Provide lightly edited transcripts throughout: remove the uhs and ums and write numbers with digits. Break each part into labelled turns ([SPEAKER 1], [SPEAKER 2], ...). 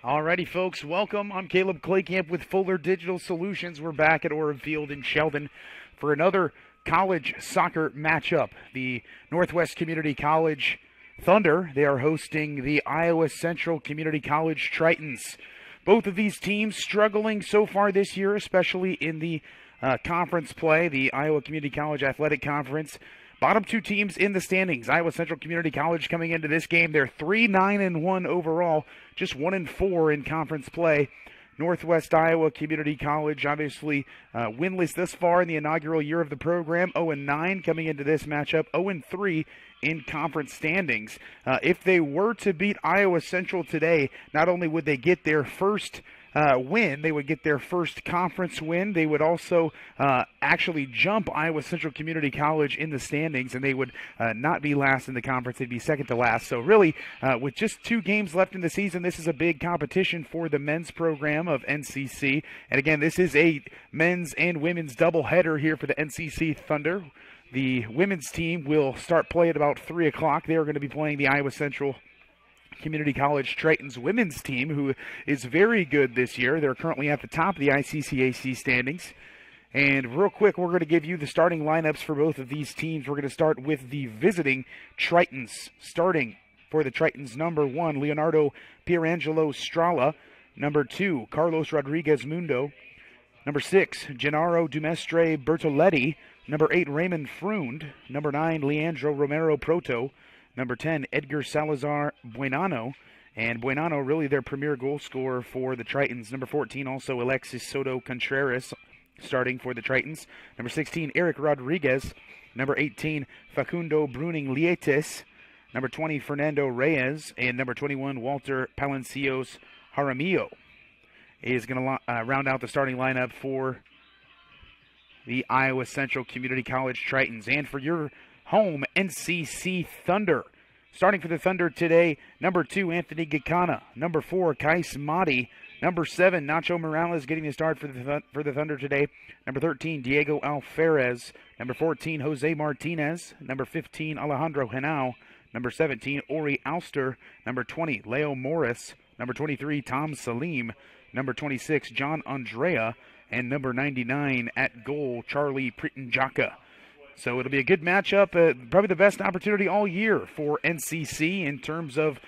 [SPEAKER 1] Alrighty, folks, welcome. I'm Caleb Claycamp with Fuller Digital Solutions. We're back at Orem Field in Sheldon for another college soccer matchup. The Northwest Community College Thunder, they are hosting the Iowa Central Community College Tritons. Both of these teams struggling so far this year, especially in the conference play, the Iowa Community College Athletic Conference. Bottom two teams in the standings. Iowa Central Community College coming into this game, they're 3-9-1 overall, just 1-4 in conference play. Northwest Iowa Community College, obviously winless thus far in the inaugural year of the program, 0-9 coming into this matchup, 0-3 in conference standings. If they were to beat Iowa Central today, not only would they get their first win, they would get their first conference win. They would also actually jump Iowa Central Community College in the standings, and they would not be last in the conference. They'd be second to last. So really, with just 2 games left in the season, this is a big competition for the men's program of NCC. And again, this is a men's and women's doubleheader here for the NCC Thunder. The women's team will start play at about 3 o'clock. They are going to be playing the Iowa Central Community College Tritons women's team, who is very good this year. They're currently at the top of the ICCAC standings. And real quick, we're going to give you the starting lineups for both of these teams. We're going to start with the visiting Tritons. Starting for the Tritons, number 1, Leonardo Pierangelo Strala. Number 2, Carlos Rodriguez Mundo. Number 6, Gennaro Dumestre Bertoletti. Number 8, Raymond Freund. Number 9, Leandro Romero Proto. Number 10, Edgar Salazar Buenano. And Buenano, really their premier goal scorer for the Tritons. Number 14, also Alexis Soto Contreras, starting for the Tritons. Number 16, Eric Rodriguez. Number 18, Facundo Bruning Lietes. Number 20, Fernando Reyes. And number 21, Walter Palencios Jaramillo is going to round out the starting lineup for the Iowa Central Community College Tritons. And for your home, NCC Thunder. Starting for the Thunder today, number 2, Anthony Gacana. Number 4, Kais Madi. Number 7, Nacho Morales getting the start for the Thunder today. Number 13, Diego Alferez. Number 14, Jose Martinez. Number 15, Alejandro Henao. Number 17, Ori Alster. Number 20, Leo Morris. Number 23, Tom Salim. Number 26, John Andrea. And number 99 at goal, Charlie Pritanjaka. So it'll be a good matchup, probably the best opportunity all year for NCC in terms of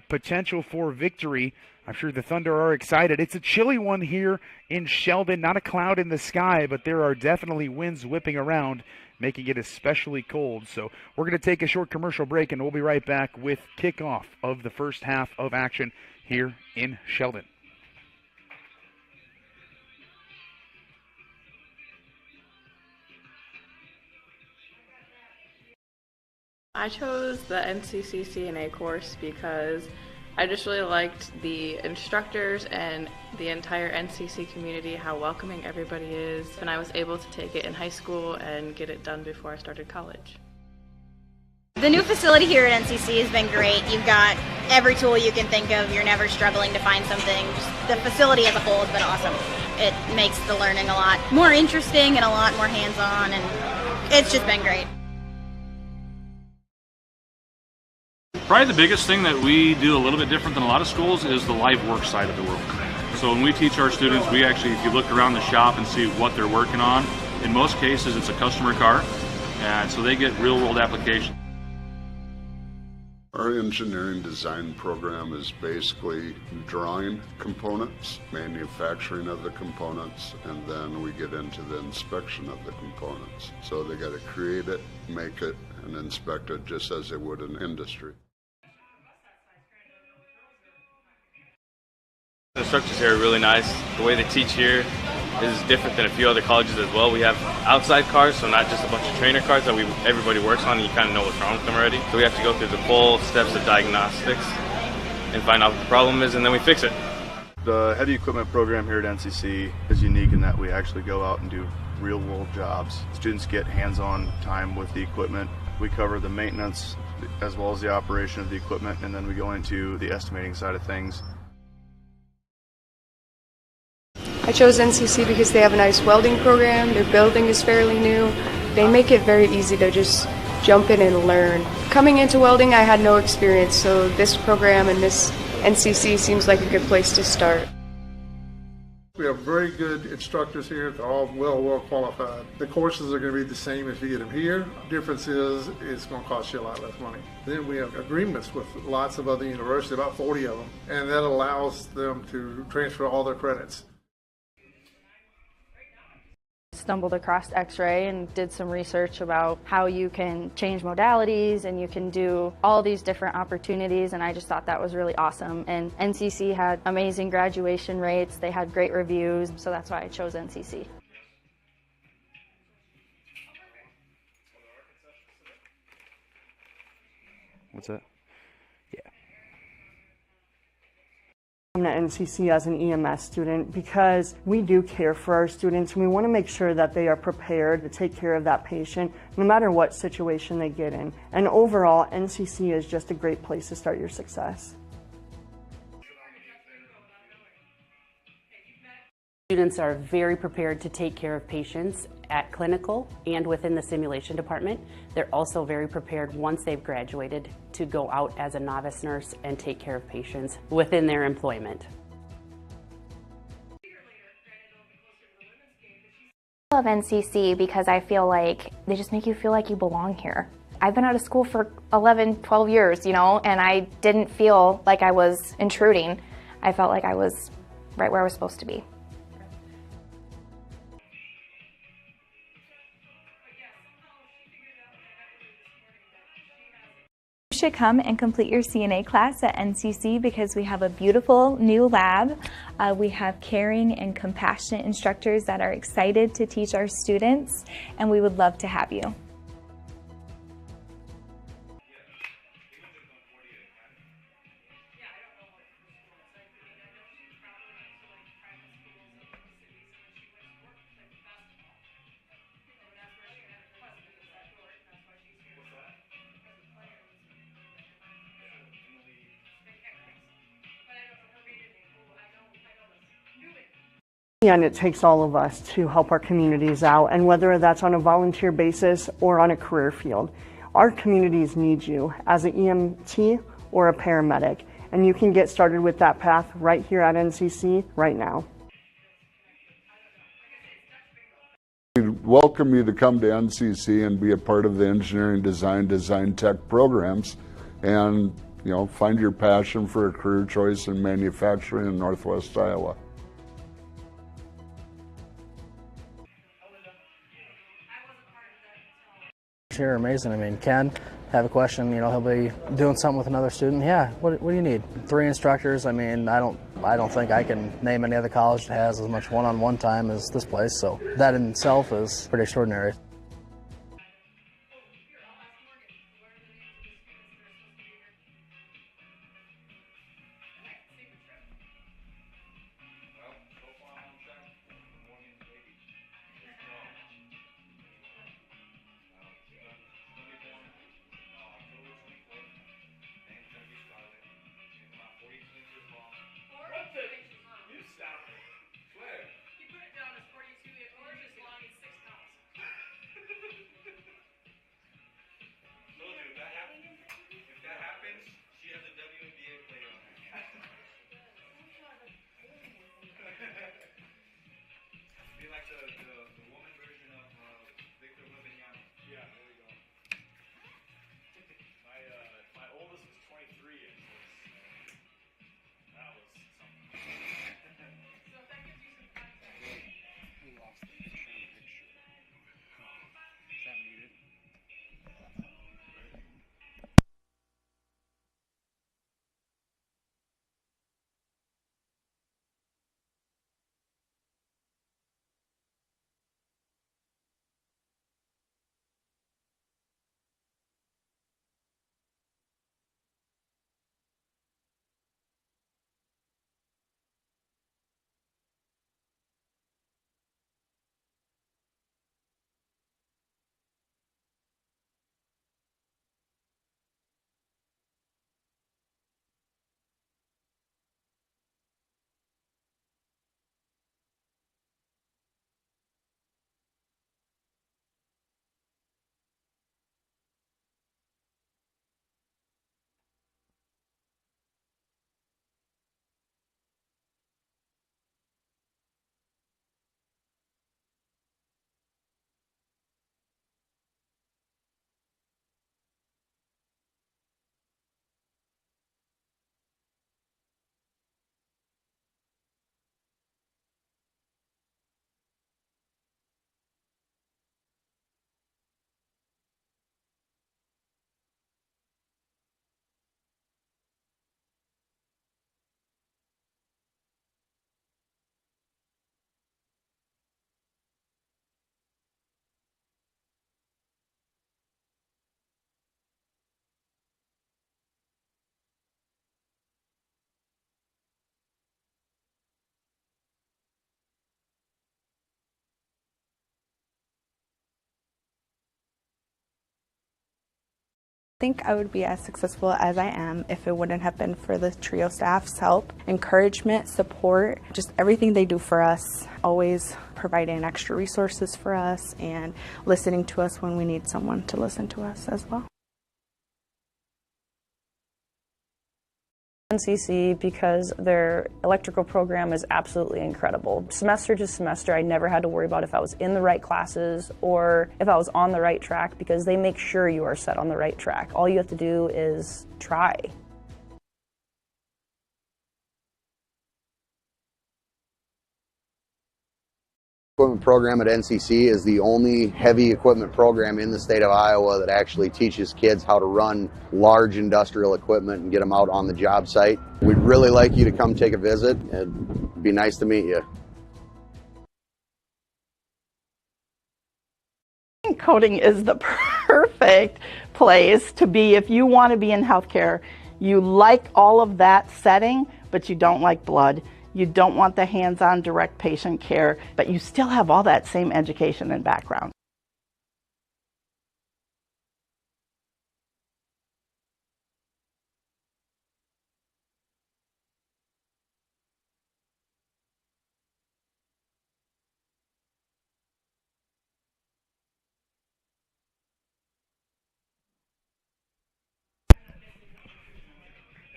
[SPEAKER 1] potential for victory. I'm sure the Thunder are excited. It's a chilly one here in Sheldon, not a cloud in the sky, but there are definitely winds whipping around, making it especially cold. So we're going to take a short commercial break, and we'll be right back with kickoff of the first half of action here in Sheldon.
[SPEAKER 2] I chose the NCC CNA course because I just really liked the instructors and the entire NCC community, how welcoming everybody is, and I was able to take it in high school and get it done before I started college.
[SPEAKER 3] The new facility here at NCC has been great. You've got every tool you can think of. You're never struggling to find something. Just the facility as a whole has been awesome. It makes the learning a lot more interesting and a lot more hands-on, and it's just been great.
[SPEAKER 4] Probably the biggest thing that we do a little bit different than a lot of schools is the live work side of the world. So when we teach our students, we actually, if you look around the shop and see what they're working on, in most cases it's a customer car, and so they get real world application.
[SPEAKER 5] Our engineering design program is basically drawing components, manufacturing of the components, and then we get into the inspection of the components. So they got to create it, make it, and inspect it just as they would in industry.
[SPEAKER 6] The instructors here are really nice. The way they teach here is different than a few other colleges as well. We have outside cars, so not just a bunch of trainer cars that everybody works on and you kind of know what's wrong with them already. So we have to go through the full steps of diagnostics and find out what the problem is, and then we fix it.
[SPEAKER 7] The heavy equipment program here at NCC is unique in that we actually go out and do real world jobs. Students get hands-on time with the equipment. We cover the maintenance as well as the operation of the equipment, and then we go into the estimating side of things.
[SPEAKER 8] I chose NCC because they have a nice welding program. Their building is fairly new. They make it very easy to just jump in and learn. Coming into welding, I had no experience, so this program and this NCC seems like a good place to start.
[SPEAKER 9] We have very good instructors here. They're all well qualified. The courses are going to be the same if you get them here. Difference is it's going to cost you a lot less money. Then we have agreements with lots of other universities, about 40 of them, and that allows them to transfer all their credits.
[SPEAKER 10] Stumbled across X-ray and did some research about how you can change modalities and you can do all these different opportunities, and I just thought that was really awesome. And NCC had amazing graduation rates, they had great reviews, so that's why I chose NCC.
[SPEAKER 1] What's that?
[SPEAKER 11] I'm at NCC as an EMS student because we do care for our students and we want to make sure that they are prepared to take care of that patient no matter what situation they get in. And overall, NCC is just a great place to start your success.
[SPEAKER 12] Students are very prepared to take care of patients at clinical and within the simulation department. They're also very prepared once they've graduated to go out as a novice nurse and take care of patients within their employment.
[SPEAKER 13] I love NCC because I feel like they just make you feel like you belong here. I've been out of school for 11, 12 years, and I didn't feel like I was intruding. I felt like I was right where I was supposed to be.
[SPEAKER 14] You should come and complete your CNA class at NCC because we have a beautiful new lab. We have caring and compassionate instructors that are excited to teach our students, and we would love to have you.
[SPEAKER 11] And it takes all of us to help our communities out, and whether that's on a volunteer basis or on a career field. Our communities need you as an EMT or a paramedic, and you can get started with that path right here at NCC right now.
[SPEAKER 5] We welcome you to come to NCC and be a part of the engineering design tech programs, and find your passion for a career choice in manufacturing in Northwest Iowa.
[SPEAKER 15] Here are amazing. I mean, Ken, have a question, he'll be doing something with another student. Yeah, what do you need? 3 instructors. I mean, I don't think I can name any other college that has as much one-on-one time as this place, so that in itself is pretty extraordinary.
[SPEAKER 16] think I would be as successful as I am if it wouldn't have been for the TRIO staff's help, encouragement, support, just everything they do for us, always providing extra resources for us and listening to us when we need someone to listen to us as well.
[SPEAKER 17] NCC because their electrical program is absolutely incredible. Semester to semester, I never had to worry about if I was in the right classes or if I was on the right track because they make sure you are set on the right track. All you have to do is try.
[SPEAKER 18] Equipment program at NCC is the only heavy equipment program in the state of Iowa that actually teaches kids how to run large industrial equipment and get them out on the job site. We'd really like you to come take a visit. It'd be nice to meet you.
[SPEAKER 19] Coding is the perfect place to be if you want to be in healthcare. You like all of that setting, but you don't like blood. You don't want the hands-on direct patient care, but you still have all that same education and background.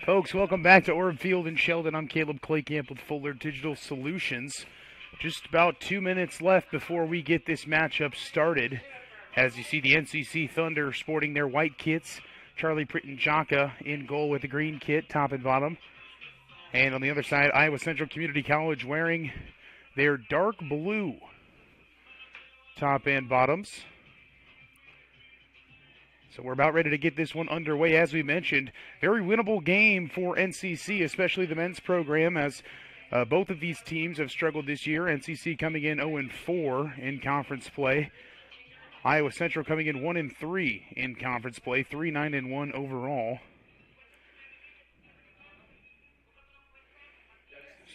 [SPEAKER 1] Folks, welcome back to Orb Field in Sheldon. I'm Caleb Claycamp with Fuller Digital Solutions. Just about 2 minutes left before we get this matchup started. As you see, the NCC Thunder sporting their white kits. Charlie Pritt-Njaka in goal with the green kit, top and bottom. And on the other side, Iowa Central Community College wearing their dark blue top and bottoms. So we're about ready to get this one underway. As we mentioned, very winnable game for NCC, especially the men's program, as both of these teams have struggled this year. NCC coming in 0-4 in conference play. Iowa Central coming in 1-3 in conference play, 3-9-1 overall.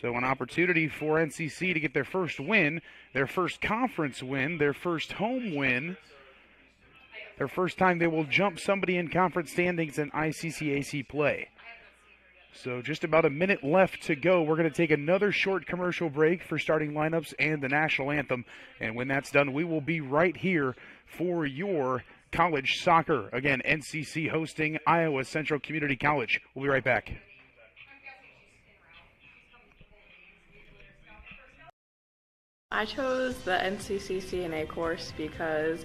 [SPEAKER 1] So an opportunity for NCC to get their first win, their first conference win, their first home win. Their first time they will jump somebody in conference standings in ICCAC play. So just about a minute left to go. We're going to take another short commercial break for starting lineups and the national anthem. And when that's done, we will be right here for your college soccer. Again, NCC hosting Iowa Central Community College. We'll be right back.
[SPEAKER 2] I chose the NCC CNA course because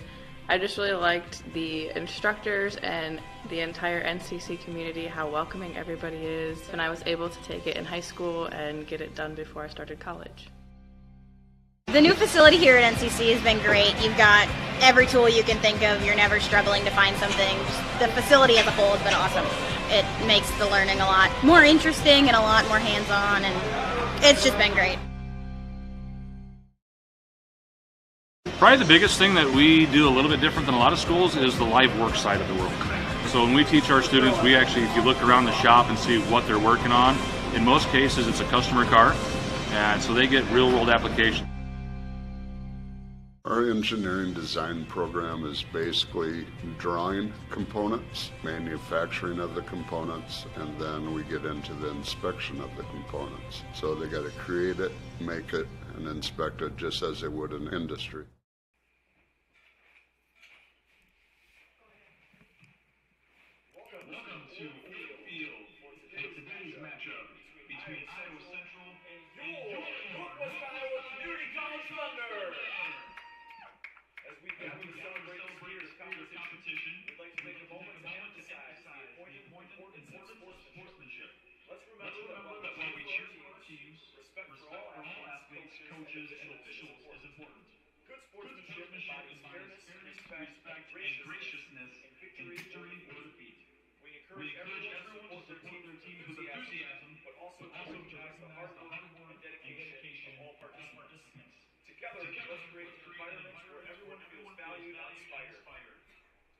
[SPEAKER 2] I just really liked the instructors and the entire NCC community, how welcoming everybody is, and I was able to take it in high school and get it done before I started college.
[SPEAKER 3] The new facility here at NCC has been great. You've got every tool you can think of. You're never struggling to find something. Just the facility as a whole has been awesome. It makes the learning a lot more interesting and a lot more hands-on, and it's just been great.
[SPEAKER 4] Probably the biggest thing that we do a little bit different than a lot of schools is the live work side of the world. So when we teach our students, we actually, if you look around the shop and see what they're working on, in most cases it's a customer car, and so they get real world application.
[SPEAKER 5] Our engineering design program is basically drawing components, manufacturing of the components, and then we get into the inspection of the components. So they got to create it, make it, and inspect it just as they would in industry.
[SPEAKER 20] Welcome to Orb Field for today's matchup between Iowa Central and your Northwest Iowa Community College Thunder. As we celebrate this year's competition, we'd like to take a moment to emphasize the importance of sportsmanship. Let's remember that while we cheer for our teams, respect for all athletes, coaches, and officials is important. Good sportsmanship embodies fairness, respect, and graciousness in victory or defeat. We encourage everyone to support their teams with enthusiasm, but also to recognize the hard work and dedication of all participants. Together, let's create environments where everyone feels valued and inspired.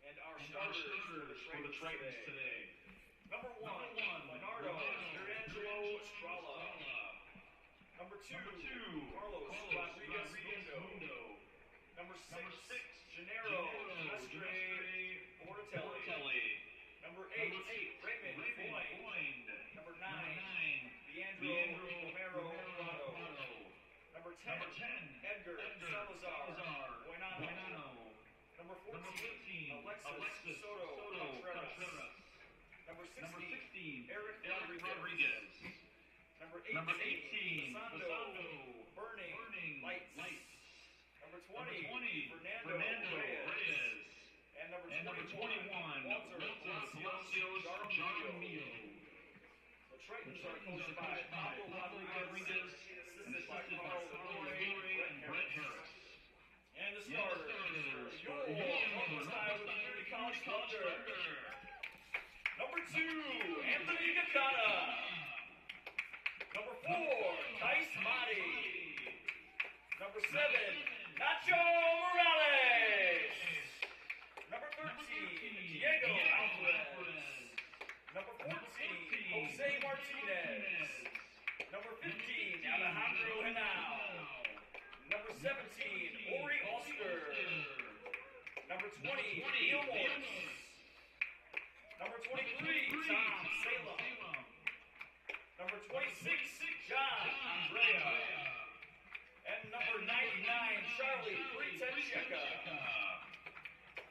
[SPEAKER 20] And our starters for the Tritons today. Number one, Leonardo Angelo Estrella. Number two, Carlos Rodriguez Mundo. Number six, Gennaro Mestre Ortelli. Number 10, Edgar Salazar. Buenano. Number 14, Alexis Soto Contreras. Number 16, Eric Rodriguez. Number 18, Sando Burning Lights. Number 20, Fernando Reyes. And number 21, Walter Palacios Jarmillo. The Tritons are coached by Pablo Rodriguez, assisted by Carl Roy and Brett Harris. And the starters, your Northwest Iowa Community College Thunder. Number 2, Anthony Gacata. Number 4, Kais Madi. Number 7, Nacho Morales. Number 13, Diego Alvarez. Number 14, Jose Martinez. Number 15, Alejandro Henao. Number 17, Ori Oscar. Number 20, Neil Morris. Number 23, Tom Salem. Number 26, John Andrea. And number 99, Charlie Pretencheka.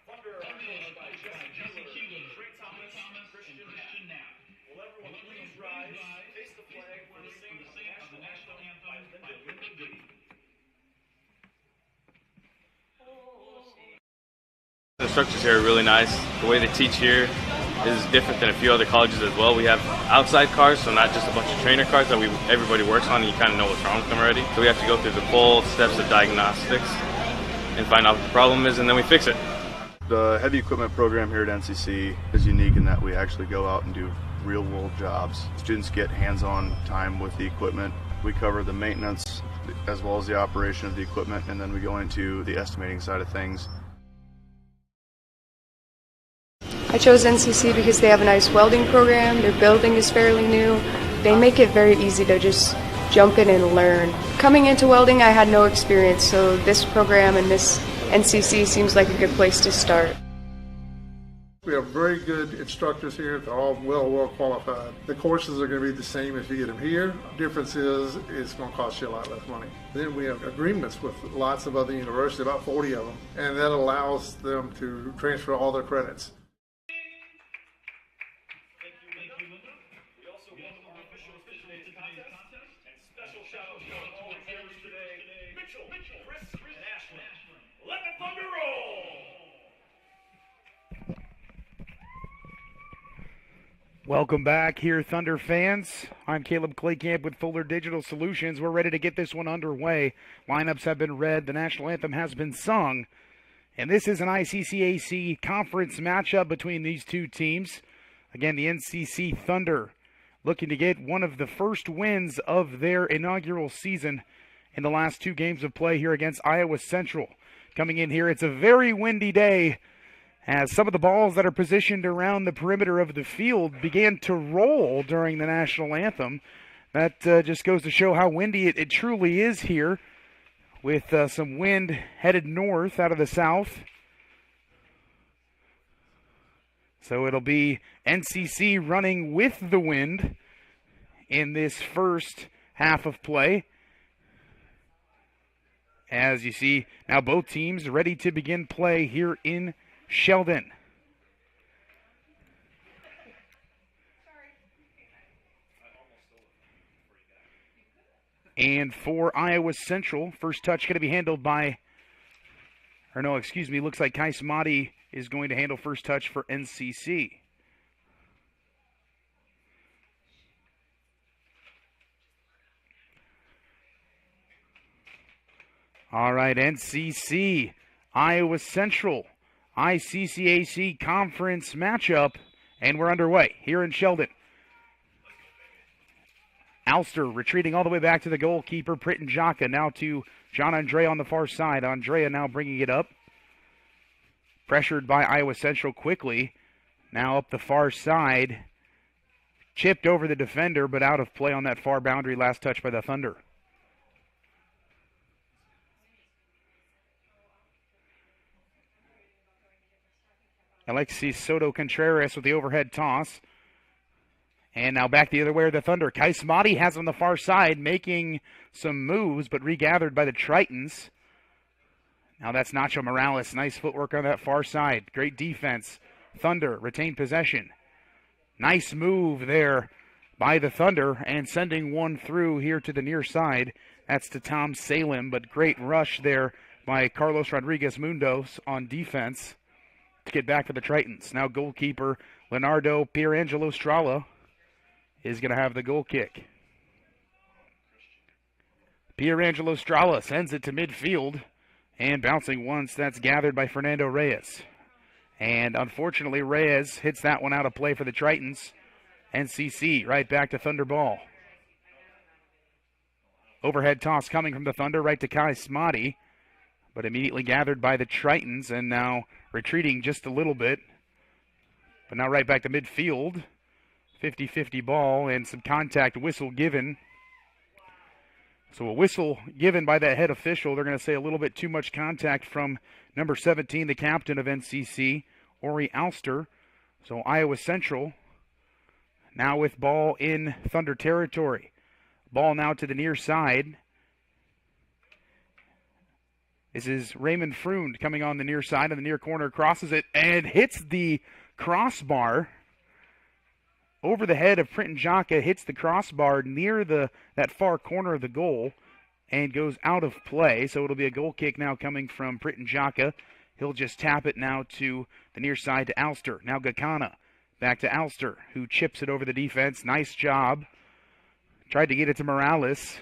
[SPEAKER 20] Thunder are coached by Jesse Keeler, Trey Thomas, Christian Knapp. Will everyone please rise, face the flag for the sing of the national anthem by Linda Goody.
[SPEAKER 6] The instructors here are really nice. The way they teach here is different than a few other colleges as well. We have outside cars, so not just a bunch of trainer cars that everybody works on and you kind of know what's wrong with them already. So we have to go through the full steps of diagnostics and find out what the problem is, and then we fix it.
[SPEAKER 7] The heavy equipment program here at NCC is unique in that we actually go out and do real-world jobs. Students get hands-on time with the equipment. We cover the maintenance as well as the operation of the equipment, and then we go into the estimating side of things.
[SPEAKER 8] I chose NCC because they have a nice welding program, their building is fairly new, they make it very easy to just jump in and learn. Coming into welding I had no experience, so this program and this NCC seems like a good place to start.
[SPEAKER 9] We have very good instructors here. They're all well qualified. The courses are going to be the same if you get them here. Difference is it's going to cost you a lot less money. Then we have agreements with lots of other universities, about 40 of them, and that allows them to transfer all their credits.
[SPEAKER 1] Welcome back here, Thunder fans. I'm Caleb Claycamp with Fuller Digital Solutions. We're ready to get this one underway. Lineups have been read. The national anthem has been sung. And this is an ICCAC conference matchup between these two teams. Again, the NCC Thunder looking to get one of the first wins of their inaugural season in the last two games of play here against Iowa Central. Coming in here, it's a very windy day, as some of the balls that are positioned around the perimeter of the field began to roll during the national anthem. That just goes to show how windy it truly is here, with some wind headed north out of the south. So it'll be NCC running with the wind in this first half of play. As you see, now both teams ready to begin play here in Sheldon. And for Iowa Central, first touch going to be handled by, looks like Kais Madi is going to handle first touch for NCC. All right, NCC, Iowa Central, ICCAC conference matchup, and we're underway here in Sheldon. Alster retreating all the way back to the goalkeeper, Pritin Jaka, now to John Andrea on the far side. Andrea now bringing it up. Pressured by Iowa Central quickly. Now up the far side. Chipped over the defender, but out of play on that far boundary. Last touch by the Thunder. Alexis Soto Contreras with the overhead toss. And now back the other way are the Thunder. Kaismati has on the far side, making some moves, but regathered by the Tritons. Now that's Nacho Morales. Nice footwork on that far side. Great defense. Thunder retain possession. Nice move there by the Thunder and sending one through here to the near side. That's to Tom Salem, but great rush there by Carlos Rodriguez Mundos on defense to get back for the Tritons. Now goalkeeper Leonardo Pierangelo Strala is going to have the goal kick. Pierangelo Strala sends it to midfield and bouncing once. That's gathered by Fernando Reyes. And unfortunately, Reyes hits that one out of play for the Tritons. NCC right back to Thunder ball. Overhead toss coming from the Thunder right to Kai Smotty, but immediately gathered by the Tritons and now retreating just a little bit. But now right back to midfield. 50-50 ball and some contact whistle given. So a whistle given by that head official. They're going to say a little bit too much contact from number 17, the captain of NCC, Ori Alster. So Iowa Central now with ball in Thunder territory. Ball now to the near side. This is Raymond Freund coming on the near side, in the near corner, crosses it and hits the crossbar over the head of Printon Jaka, hits the crossbar near that far corner of the goal and goes out of play. So it'll be a goal kick now coming from Printon Jaka. He'll just tap it now to the near side to Alster. Now Gakana back to Alster, who chips it over the defense. Nice job. Tried to get it to Morales,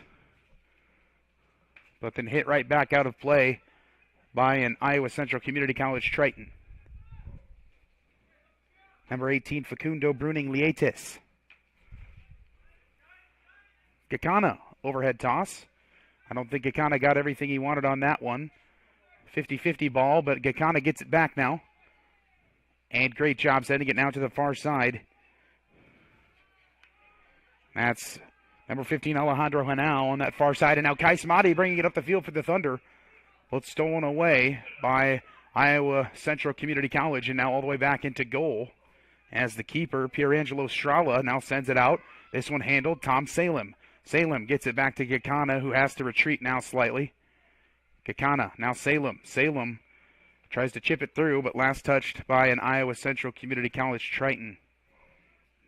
[SPEAKER 1] but then hit right back out of play by an Iowa Central Community College Triton. Number 18, Facundo Bruning Lietes. Gakana, overhead toss. I don't think Gakana got everything he wanted on that one. 50-50 ball, but Gakana gets it back now. And great job sending it now to the far side. That's number 15, Alejandro Hanau on that far side. And now Kai Smati bringing it up the field for the Thunder. Both stolen away by Iowa Central Community College and now all the way back into goal. As the keeper, Pierangelo Strala, now sends it out. This one handled, Tom Salem. Salem gets it back to Gakana, who has to retreat now slightly. Gakana, now Salem. Salem tries to chip it through, but last touched by an Iowa Central Community College Triton.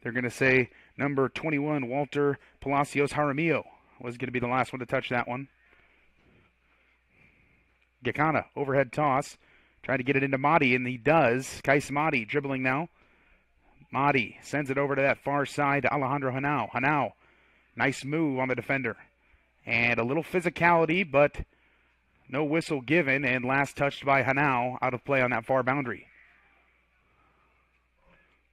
[SPEAKER 1] They're going to say number 21, Walter Palacios Jaramillo, was going to be the last one to touch that one. Gakana, overhead toss. Trying to get it into Mahdi, and he does. Kais Mahdi dribbling now. Mahdi sends it over to that far side to Alejandro Hanau. Hanau, nice move on the defender. And a little physicality, but no whistle given, and last touched by Hanau, out of play on that far boundary.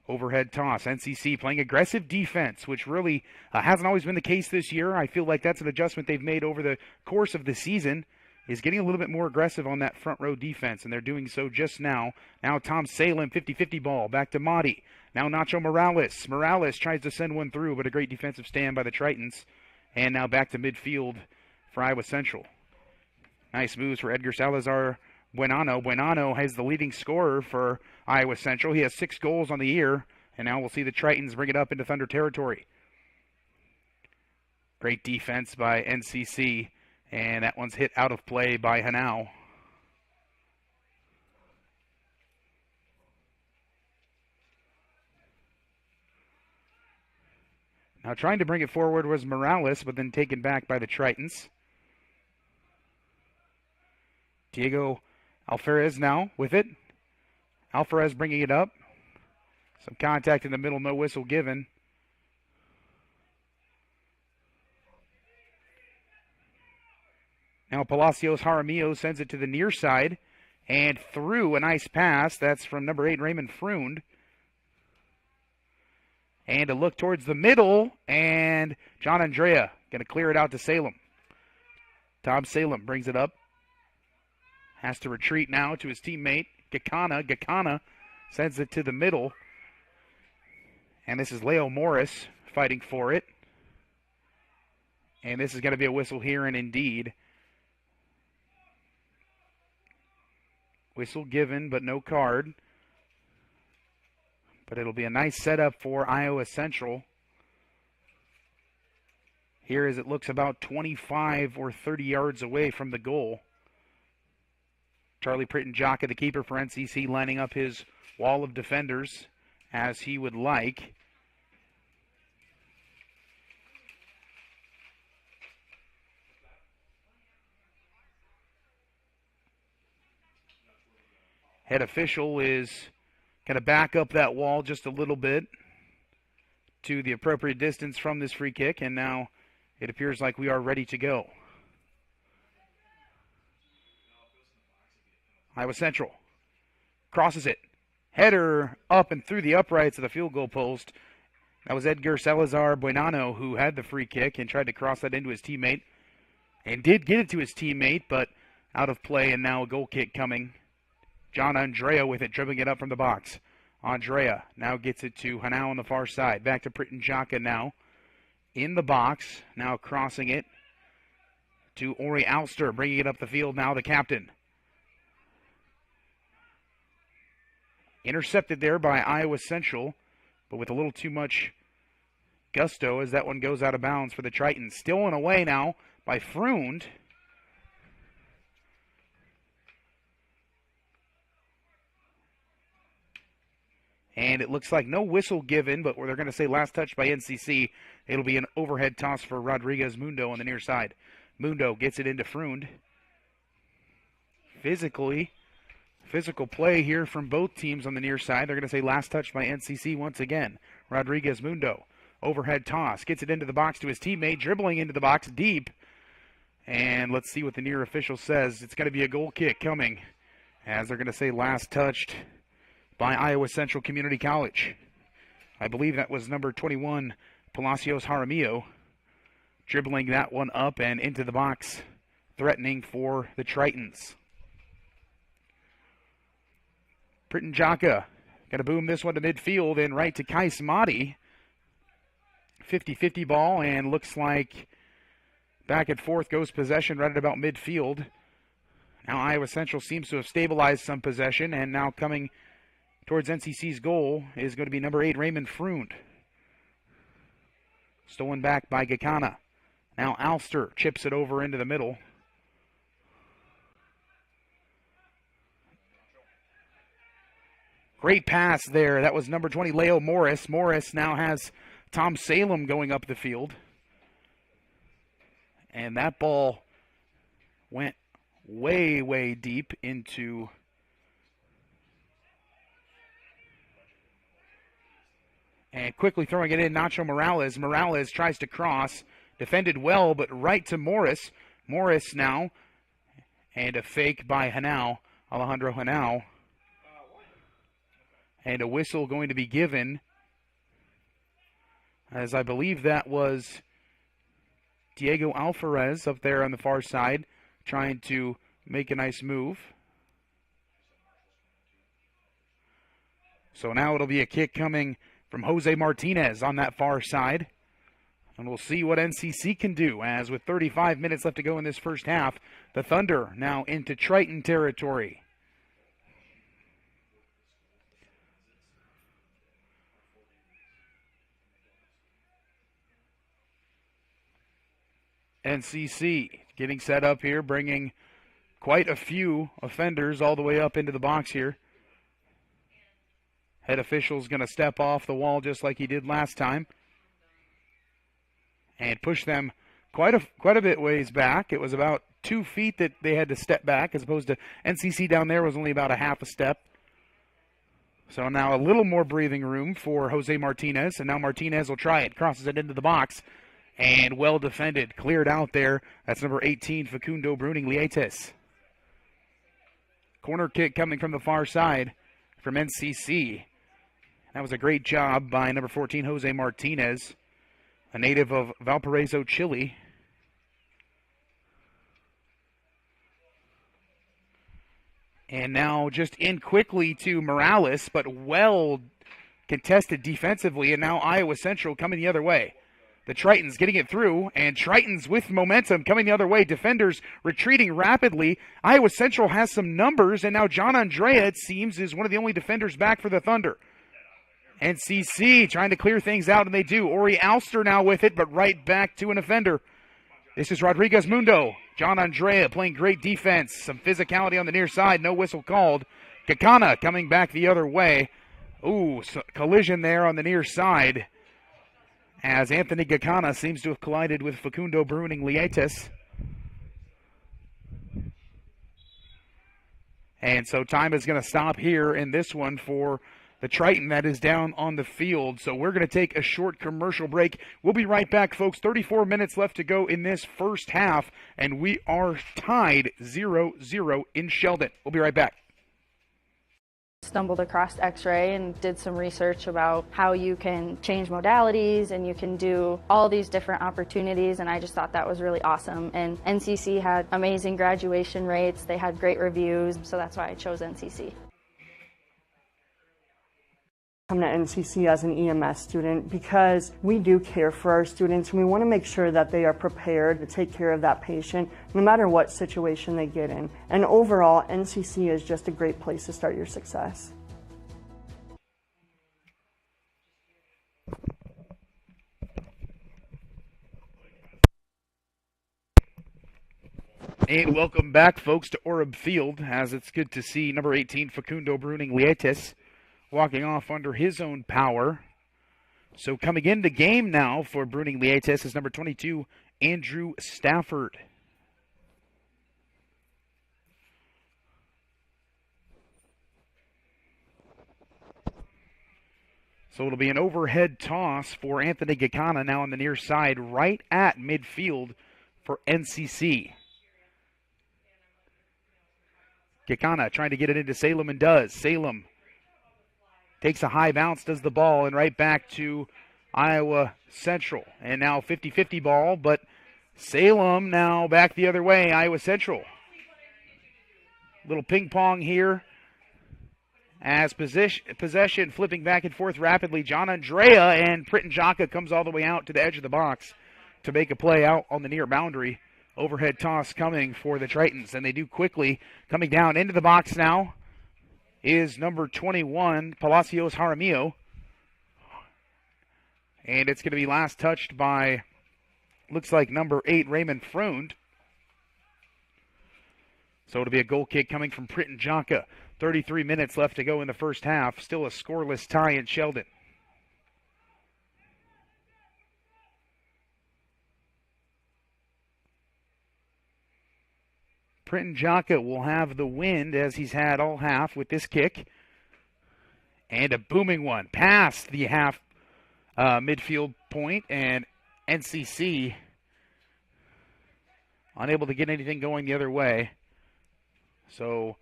[SPEAKER 1] Overhead toss. NCC playing aggressive defense, which really hasn't always been the case this year. I feel like that's an adjustment they've made over the course of the season, is getting a little bit more aggressive on that front row defense, and they're doing so just now. Now Tom Salem, 50-50 ball, back to Mahdi. Now Nacho Morales. Morales tries to send one through, but a great defensive stand by the Tritons. And now back to midfield for Iowa Central. Nice moves for Edgar Salazar Buenano. Buenano has the leading scorer for Iowa Central. He has 6 goals on the year, and now we'll see the Tritons bring it up into Thunder territory. Great defense by NCC, and that one's hit out of play by Hanau. Now trying to bring it forward was Morales, but then taken back by the Tritons. Diego Alferez now with it. Alferez bringing it up. Some contact in the middle, no whistle given. Now Palacios Jaramillo sends it to the near side and through a nice pass. That's from number 8, Raymond Freund. And a look towards the middle, and John Andrea going to clear it out to Salem. Tom Salem brings it up. Has to retreat now to his teammate, Gakana. Gakana sends it to the middle. And this is Leo Morris fighting for it. And this is going to be a whistle here, and indeed. Whistle given, but no card. But it'll be a nice setup for Iowa Central. here as it looks about 25 or 30 yards away from the goal. Charlie Pritton-Jaka, the keeper for NCC, lining up his wall of defenders as he would like. Head official is going to back up that wall just a little bit to the appropriate distance from this free kick, and now it appears like we are ready to go. Iowa Central crosses it. Header up and through the uprights of the field goal post. That was Edgar Salazar Buenano who had the free kick and tried to cross that into his teammate. And did get it to his teammate, but out of play, and now a goal kick coming. John Andrea with it, dribbling it up from the box. Andrea now gets it to Hanau on the far side. Back to Pritton-Jaka now. In the box, now crossing it to Ori Alster, bringing it up the field now, the captain. Intercepted there by Iowa Central, but with a little too much gusto as that one goes out of bounds for the Tritons. Stolen away now by Freund. And it looks like no whistle given, but they're going to say last touch by NCC. It'll be an overhead toss for Rodriguez Mundo on the near side. Mundo gets it into Freund. Physical play here from both teams on the near side. They're going to say last touch by NCC once again. Rodriguez Mundo, overhead toss, gets it into the box to his teammate, dribbling into the box deep. And let's see what the near official says. It's going to be a goal kick coming, as they're going to say last touched by Iowa Central Community College. I believe that was number 21, Palacios Jaramillo, dribbling that one up and into the box, threatening for the Tritons. Pritton-Jaka going to boom this one to midfield and right to Kais Mahdi. 50-50 ball, and looks like back and forth goes possession right at about midfield. Now Iowa Central seems to have stabilized some possession, and now coming towards NCC's goal is going to be number 8, Raymond Freund. Stolen back by Gakana. Now Alster chips it over into the middle. Great pass there. That was number 20, Leo Morris. Morris now has Tom Salem going up the field. And that ball went way, way deep into and quickly throwing it in, Nacho Morales. Morales tries to cross. Defended well, but right to Morris. Morris now. And a fake by Hanau, Alejandro Hanau. And a whistle going to be given, as I believe that was Diego Alvarez up there on the far side, trying to make a nice move. So now it'll be a kick coming from Jose Martinez on that far side. And we'll see what NCC can do, as with 35 minutes left to go in this first half, the Thunder now into Triton territory. NCC getting set up here, bringing quite a few offenders all the way up into the box here. Head official's going to step off the wall just like he did last time and push them quite a bit ways back. It was about 2 feet that they had to step back, as opposed to NCC down there was only about a half a step. So now a little more breathing room for Jose Martinez, and now Martinez will try it, crosses it into the box. And well defended, cleared out there. That's number 18, Facundo Bruning Lietes. Corner kick coming from the far side from NCC. That was a great job by number 14, Jose Martinez, a native of Valparaiso, Chile. And now just in quickly to Morales, but well contested defensively. And now Iowa Central coming the other way. The Tritons getting it through, and Tritons with momentum coming the other way. Defenders retreating rapidly. Iowa Central has some numbers, and now John Andrea, it seems, is one of the only defenders back for the Thunder. NCC trying to clear things out, and they do. Ori Alster now with it, but right back to an offender. This is Rodriguez Mundo. John Andrea playing great defense. Some physicality on the near side. No whistle called. Kakana coming back the other way. Ooh, collision there on the near side, as Anthony Gakana seems to have collided with Facundo Bruning Lietes. And so time is going to stop here in this one for the Triton that is down on the field. So we're going to take a short commercial break. We'll be right back, folks. 34 minutes left to go in this first half, and we are tied 0-0 in Sheldon. We'll be right back.
[SPEAKER 10] Stumbled across X-ray and did some research about how you can change modalities and you can do all these different opportunities, and I just thought that was really awesome. And NCC had amazing graduation rates, they had great reviews, so that's why I chose NCC.
[SPEAKER 11] Come to NCC as an EMS student because we do care for our students and we want to make sure that they are prepared to take care of that patient no matter what situation they get in. And overall, NCC is just a great place to start your success.
[SPEAKER 1] And welcome back, folks, to Orab Field, as it's good to see number 18, Facundo Bruning Lietes, walking off under his own power. So coming into game now for Bruning Lietes is number 22, Andrew Stafford. So it'll be an overhead toss for Anthony Gakana now on the near side, right at midfield for NCC. Gakana trying to get it into Salem and does. Salem takes a high bounce, does the ball, and right back to Iowa Central. And now 50-50 ball, but Salem now back the other way, Iowa Central. Little ping pong here as possession flipping back and forth rapidly. John Andrea, and Pritton Jaka comes all the way out to the edge of the box to make a play out on the near boundary. Overhead toss coming for the Tritons, and they do quickly. Coming down into the box now is number 21, Palacios Jaramillo. And it's going to be last touched by, looks like number 8, Raymond Freund. So it'll be a goal kick coming from Pritton Jaka. 33 minutes left to go in the first half. Still a scoreless tie in Sheldon. Pritton Jaka will have the wind as he's had all half with this kick. And a booming one past the half midfield point, and NCC unable to get anything going the other way. So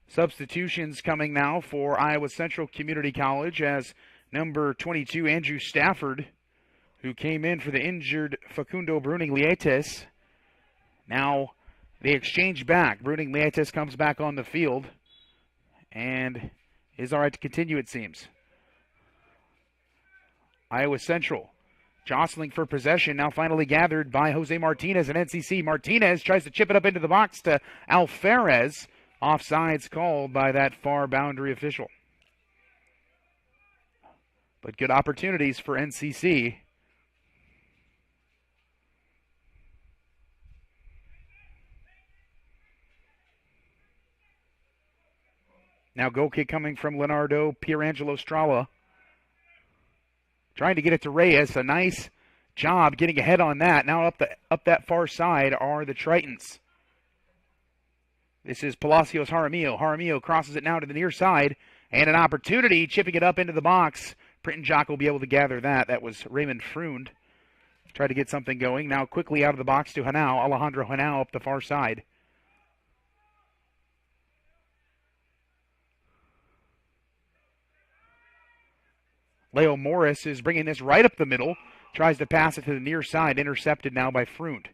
[SPEAKER 1] substitutions coming now for Iowa Central Community College as number 22, Andrew Stafford, who came in for the injured Facundo Bruning Lietes. Now they exchange back. Bruning Lietes comes back on the field and is all right to continue, it seems. Iowa Central jostling for possession, now finally gathered by Jose Martinez and NCC. Martinez tries to chip it up into the box to Alferez. Offsides called by that far boundary official. But good opportunities for NCC. Now goal kick coming from Leonardo Pierangelo Strala. Trying to get it to Reyes. A nice job getting ahead on that. Now up that far side are the Tritons. This is Palacios Jaramillo. Jaramillo crosses it now to the near side. And an opportunity, chipping it up into the box. Pritton Jock will be able to gather that. That was Raymond Freund. Tried to get something going. Now quickly out of the box to Hanau. Alejandro Hanau up the far side. Leo Morris is bringing this right up the middle. Tries to pass it to the near side. Intercepted now by Freund.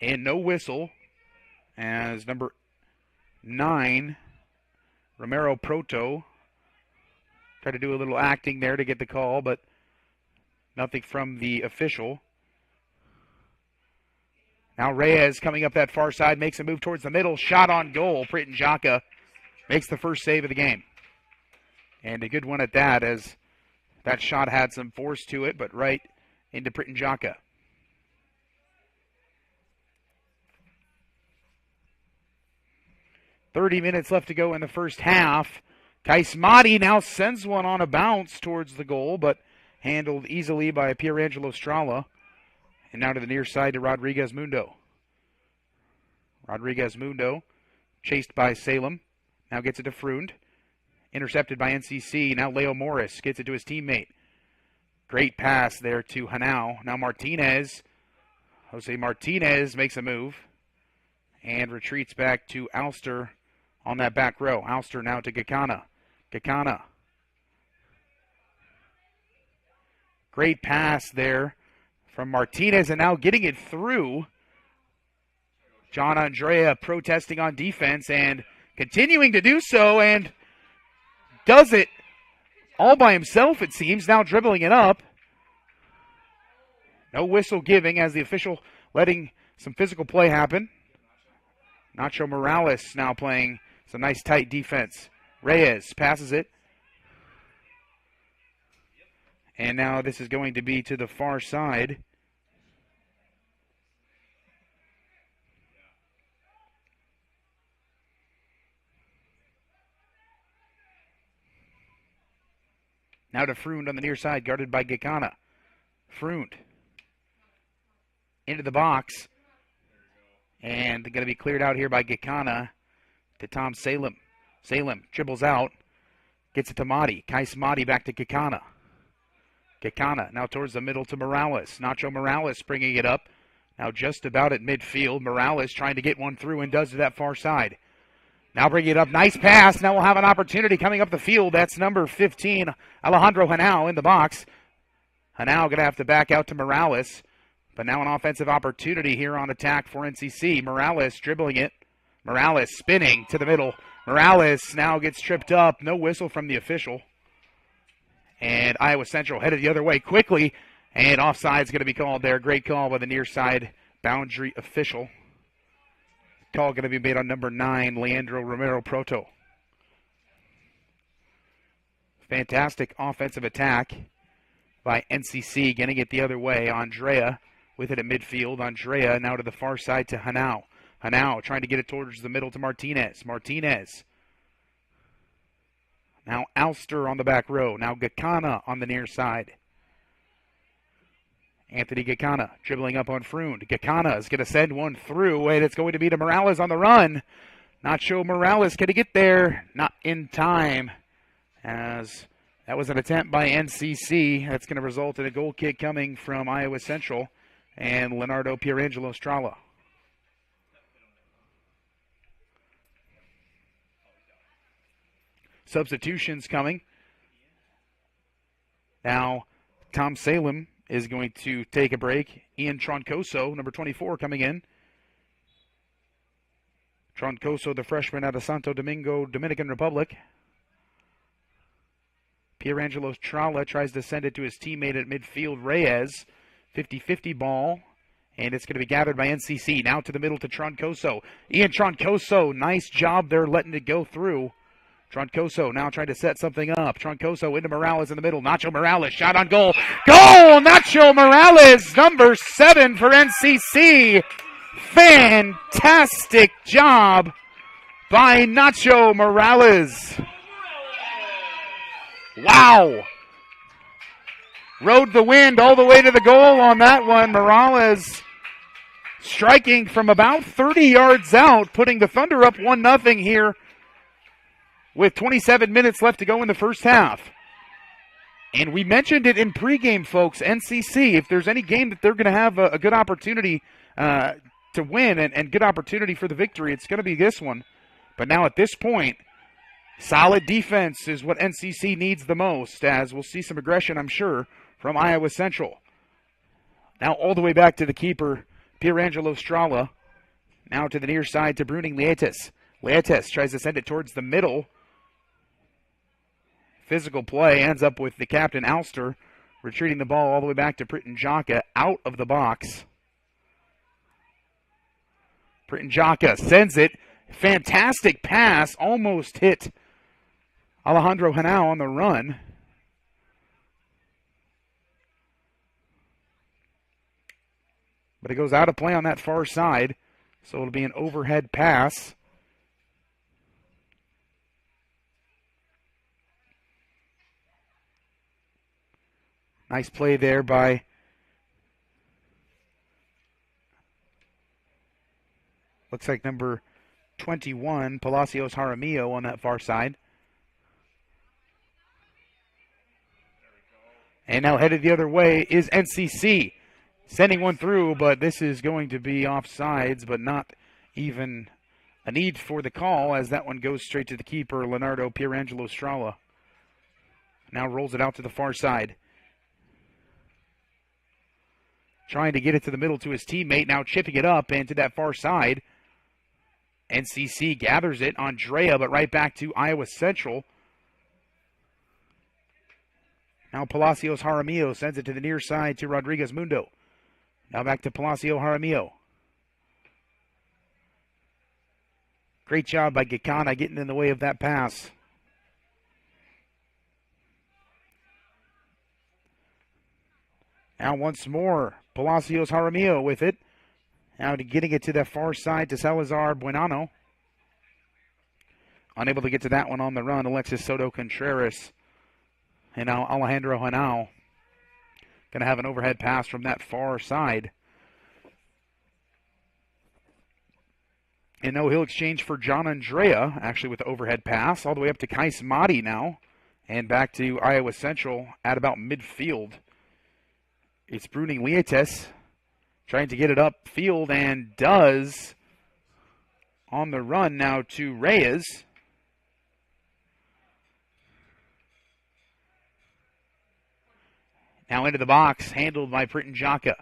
[SPEAKER 1] And no whistle as number 9, Romero Proto, tried to do a little acting there to get the call, but nothing from the official. Now Reyes coming up that far side, makes a move towards the middle. Shot on goal. Pritton Jaka makes the first save of the game. And a good one at that, as that shot had some force to it, but right into Pritanjaka. .30 minutes left to go in the first half. Kaismati now sends one on a bounce towards the goal, but handled easily by Pierangelo Strala. And now to the near side to Rodriguez Mundo. Rodriguez Mundo, chased by Salem, now gets it to Freund. Intercepted by NCC. Now Leo Morris gets it to his teammate. Great pass there to Hanau. Now Martinez. Jose Martinez makes a move and retreats back to Alster on that back row. Alster now to Gakana. Gakana. Great pass there from Martinez, and now getting it through. John Andrea protesting on defense and continuing to do so, and does it all by himself, it seems, now dribbling it up. No whistle giving as the official letting some physical play happen. Nacho Morales now playing some nice tight defense. Reyes passes it. And now this is going to be to the far side. Now to Freund on the near side, guarded by Gakana. Freund into the box. And going to be cleared out here by Gakana to Tom Salem. Salem dribbles out, gets it to Mahdi. Kais Mahdi back to Gakana. Gakana now towards the middle to Morales. Nacho Morales bringing it up. Now just about at midfield. Morales trying to get one through and does to that far side. Now bringing it up. Nice pass. Now we'll have an opportunity coming up the field. That's number 15, Alejandro Hanau in the box. Hanau going to have to back out to Morales. But now an offensive opportunity here on attack for NCC. Morales dribbling it. Morales spinning to the middle. Morales now gets tripped up. No whistle from the official. And Iowa Central headed the other way quickly. And offside's going to be called there. Great call by the near side boundary official. Call going to be made on number 9, Leandro Romero Proto. Fantastic offensive attack by NCC, getting it the other way. Andrea with it at midfield. Andrea now to the far side to Hanau. Hanau trying to get it towards the middle to Martinez. Martinez. Now Alster on the back row. Now Gakana on the near side. Anthony Gakana dribbling up on Freund. Gakana is going to send one through, and it's going to be to Morales on the run. Nacho Morales, can he get there? Not in time, as that was an attempt by NCC. That's going to result in a goal kick coming from Iowa Central and Leonardo Pierangelo Strala. Substitutions coming. Now, Tom Salem is going to take a break. Ian Troncoso, number 24, coming in. Troncoso, the freshman out of Santo Domingo, Dominican Republic. Pierangelo Strala tries to send it to his teammate at midfield, Reyes. 50-50 ball, and it's going to be gathered by NCC. Now to the middle to Troncoso. Ian Troncoso, nice job there letting it go through. Troncoso now trying to set something up. Troncoso into Morales in the middle. Nacho Morales, shot on goal. Goal! Nacho Morales, number 7 for NCC. Fantastic job by Nacho Morales. Wow! Rode the wind all the way to the goal on that one. Morales striking from about 30 yards out, putting the Thunder up 1-0 here with 27 minutes left to go in the first half. And we mentioned it in pregame, folks. NCC, if there's any game that they're going to have a good opportunity to win and good opportunity for the victory, it's going to be this one. But now at this point, solid defense is what NCC needs the most, as we'll see some aggression, I'm sure, from Iowa Central. Now all the way back to the keeper, Pierangelo Strala. Now to the near side to Bruning Lietes. Lietes tries to send it towards the middle. Physical play ends up with the captain, Alster, retreating the ball all the way back to Pritanjaka out of the box. Pritanjaka sends it. Fantastic pass. Almost hit Alejandro Henao on the run. But it goes out of play on that far side, so it'll be an overhead pass. Nice play there by looks like number 21, Palacios Jaramillo on that far side. And now headed the other way is NCC. Sending one through, but this is going to be offsides, but not even a need for the call as that one goes straight to the keeper, Leonardo Pierangelo Strala. Now rolls it out to the far side. Trying to get it to the middle to his teammate, now chipping it up and to that far side. NCC gathers it, Andrea, but right back to Iowa Central. Now Palacios Jaramillo sends it to the near side to Rodriguez Mundo. Now back to Palacio Jaramillo. Great job by Gikana getting in the way of that pass. Now once more, Palacios Jaramillo with it. Now getting it to the far side to Salazar Buenano. Unable to get to that one on the run, Alexis Soto Contreras. And now Alejandro Henao. Going to have an overhead pass from that far side. And no, he'll exchange for John Andrea, actually with the overhead pass, all the way up to Kais Madi now. And back to Iowa Central at about midfield. It's Bruning Lietes trying to get it upfield and does. On the run now to Reyes. Now into the box, handled by Pritin Jaka.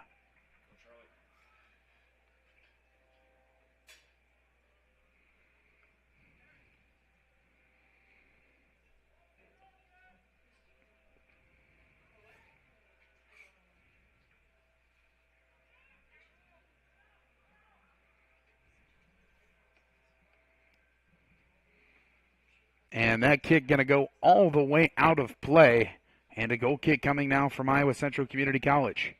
[SPEAKER 1] And that kick going to go all the way out of play. And a goal kick coming now from Iowa Central Community College.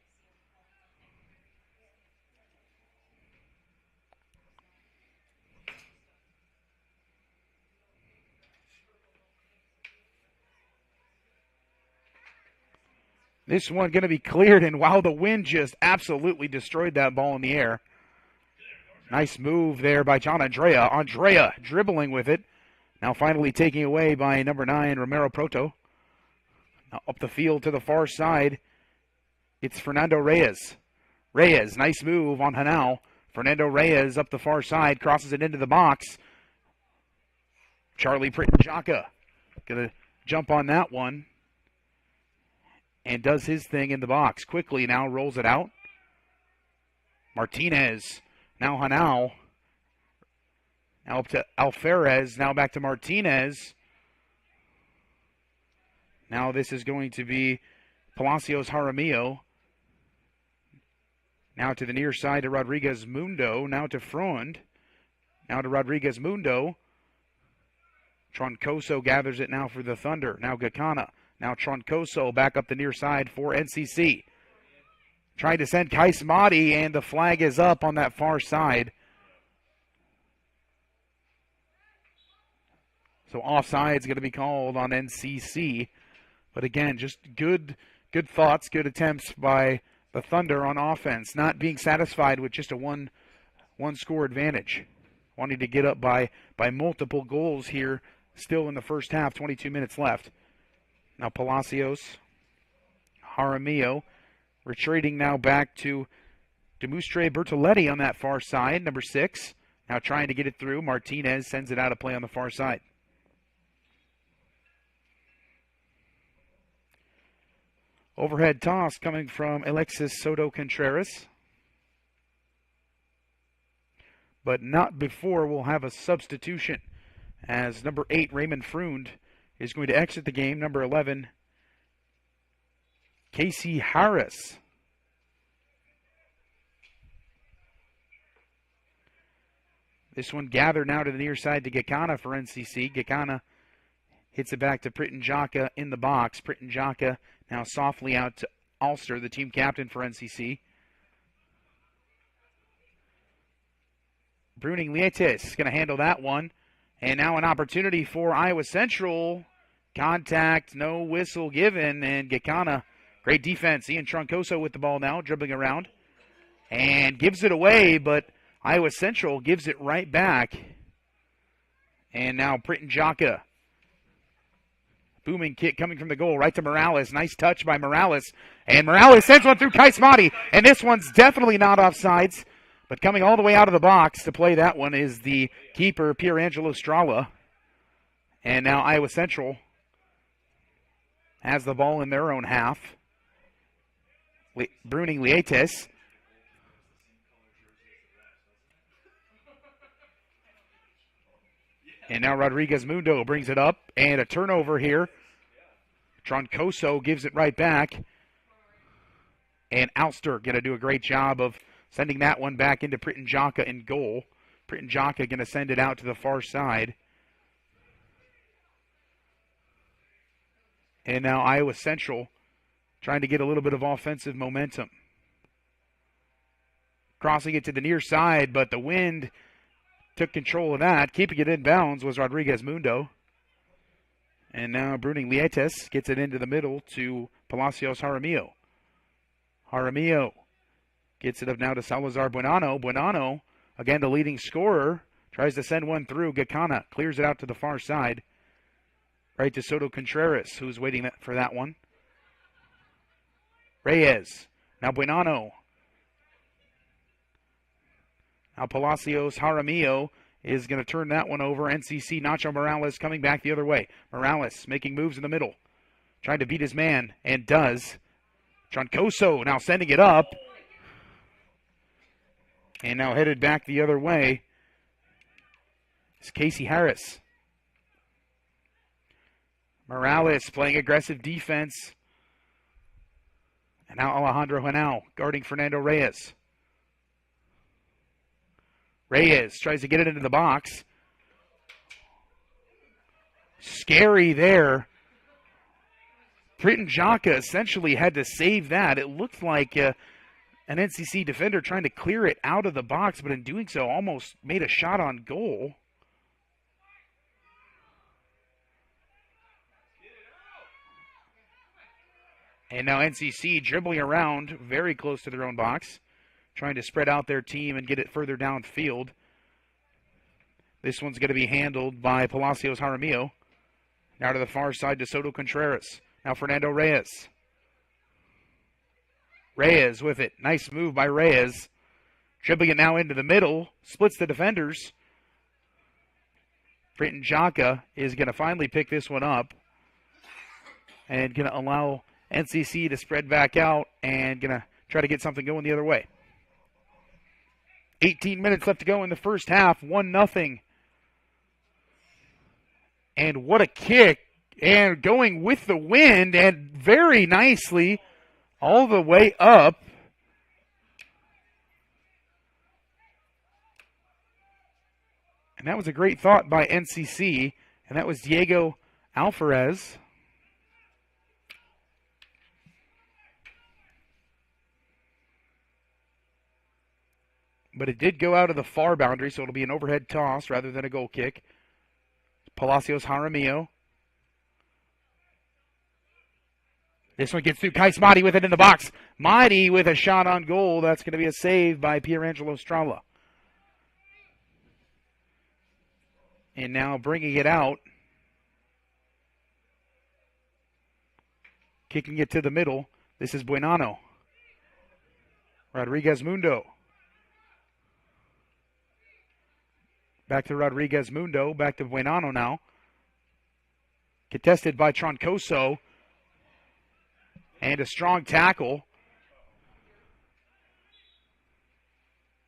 [SPEAKER 1] This one going to be cleared, and wow, the wind just absolutely destroyed that ball in the air. Nice move there by John Andrea. Andrea dribbling with it. Now finally taking away by number 9, Romero Proto. Now up the field to the far side, it's Fernando Reyes. Reyes, nice move on Henao. Fernando Reyes up the far side, crosses it into the box. Charlie Pritin-Jaka going to jump on that one and does his thing in the box. Quickly now rolls it out. Martinez, now Henao. Now up to Alferez, now back to Martinez. Now this is going to be Palacios Jaramillo. Now to the near side to Rodriguez Mundo. Now to Freund. Now to Rodriguez Mundo. Troncoso gathers it now for the Thunder. Now Gakana. Now Troncoso back up the near side for NCC. Trying to send Kais Madi, and the flag is up on that far side. So offside is going to be called on NCC. But again, just good thoughts, good attempts by the Thunder on offense. Not being satisfied with just a one score advantage. Wanting to get up by multiple goals here still in the first half, 22 minutes left. Now Palacios, Jaramillo, retreating now back to Demustre Bertoletti on that far side, number 6. Now trying to get it through. Martinez sends it out of play on the far side. Overhead toss coming from Alexis Soto Contreras. But not before we'll have a substitution, as number 8, Raymond Freund, is going to exit the game. Number 11, Casey Harris. This one gathered now to the near side to Gakana for NCC. Gakana Hits it back to Pritton-Jaka in the box. Pritton-Jaka now softly out to Ulster, the team captain for NCC. Bruning-Lietes is going to handle that one. And now an opportunity for Iowa Central. Contact, no whistle given, and Gakana, great defense. Ian Troncoso with the ball now, dribbling around. And gives it away, but Iowa Central gives it right back. And now Pritton-Jaka. Booming kick coming from the goal, right to Morales. Nice touch by Morales. And Morales sends one through Kaismati. And this one's definitely not offsides. But coming all the way out of the box to play that one is the keeper, Pierangelo Strala. And now Iowa Central has the ball in their own half. Bruning-Lietes. And now Rodriguez-Mundo brings it up. And a turnover here. Troncoso gives it right back. And Ulster going to do a great job of sending that one back into Pritton-Jaka in goal. Pritton-Jaka going to send it out to the far side. And now Iowa Central trying to get a little bit of offensive momentum. Crossing it to the near side, but the wind took control of that. Keeping it in bounds was Rodriguez-Mundo. And now Bruning-Lietes gets it into the middle to Palacios Jaramillo. Jaramillo gets it up now to Salazar Buenano. Buenano, again the leading scorer, tries to send one through. Gakana clears it out to the far side. Right to Soto Contreras, who's waiting for that one. Reyes. Now Buenano. Now Palacios Jaramillo is going to turn that one over. NCC, Nacho Morales coming back the other way. Morales making moves in the middle. Trying to beat his man, and does. Troncoso now sending it up. And now headed back the other way is Casey Harris. Morales playing aggressive defense. And now Alejandro Henao guarding Fernando Reyes. Reyes tries to get it into the box. Scary there. Pritton-Jaka essentially had to save that. It looked like an NCC defender trying to clear it out of the box, but in doing so almost made a shot on goal. And now NCC dribbling around very close to their own box, trying to spread out their team and get it further downfield. This one's going to be handled by Palacios Jaramillo. Now to the far side to Soto Contreras. Now Fernando Reyes. Reyes with it. Nice move by Reyes. Dribbling it now into the middle. Splits the defenders. Pritton-Jaka is going to finally pick this one up. And going to allow NCC to spread back out and going to try to get something going the other way. 18 minutes left to go in the first half. 1-0. And what a kick. And going with the wind and very nicely all the way up. And that was a great thought by NCC. And that was Diego Alvarez. But it did go out of the far boundary, so it'll be an overhead toss rather than a goal kick. Palacios Jaramillo. This one gets through. Kaismati with it in the box. Mighty with a shot on goal. That's going to be a save by Pierangelo Strala. And now bringing it out. Kicking it to the middle. This is Buenano. Rodriguez-Mundo. Back to Rodriguez-Mundo. Back to Buenano now. Contested by Troncoso. And a strong tackle.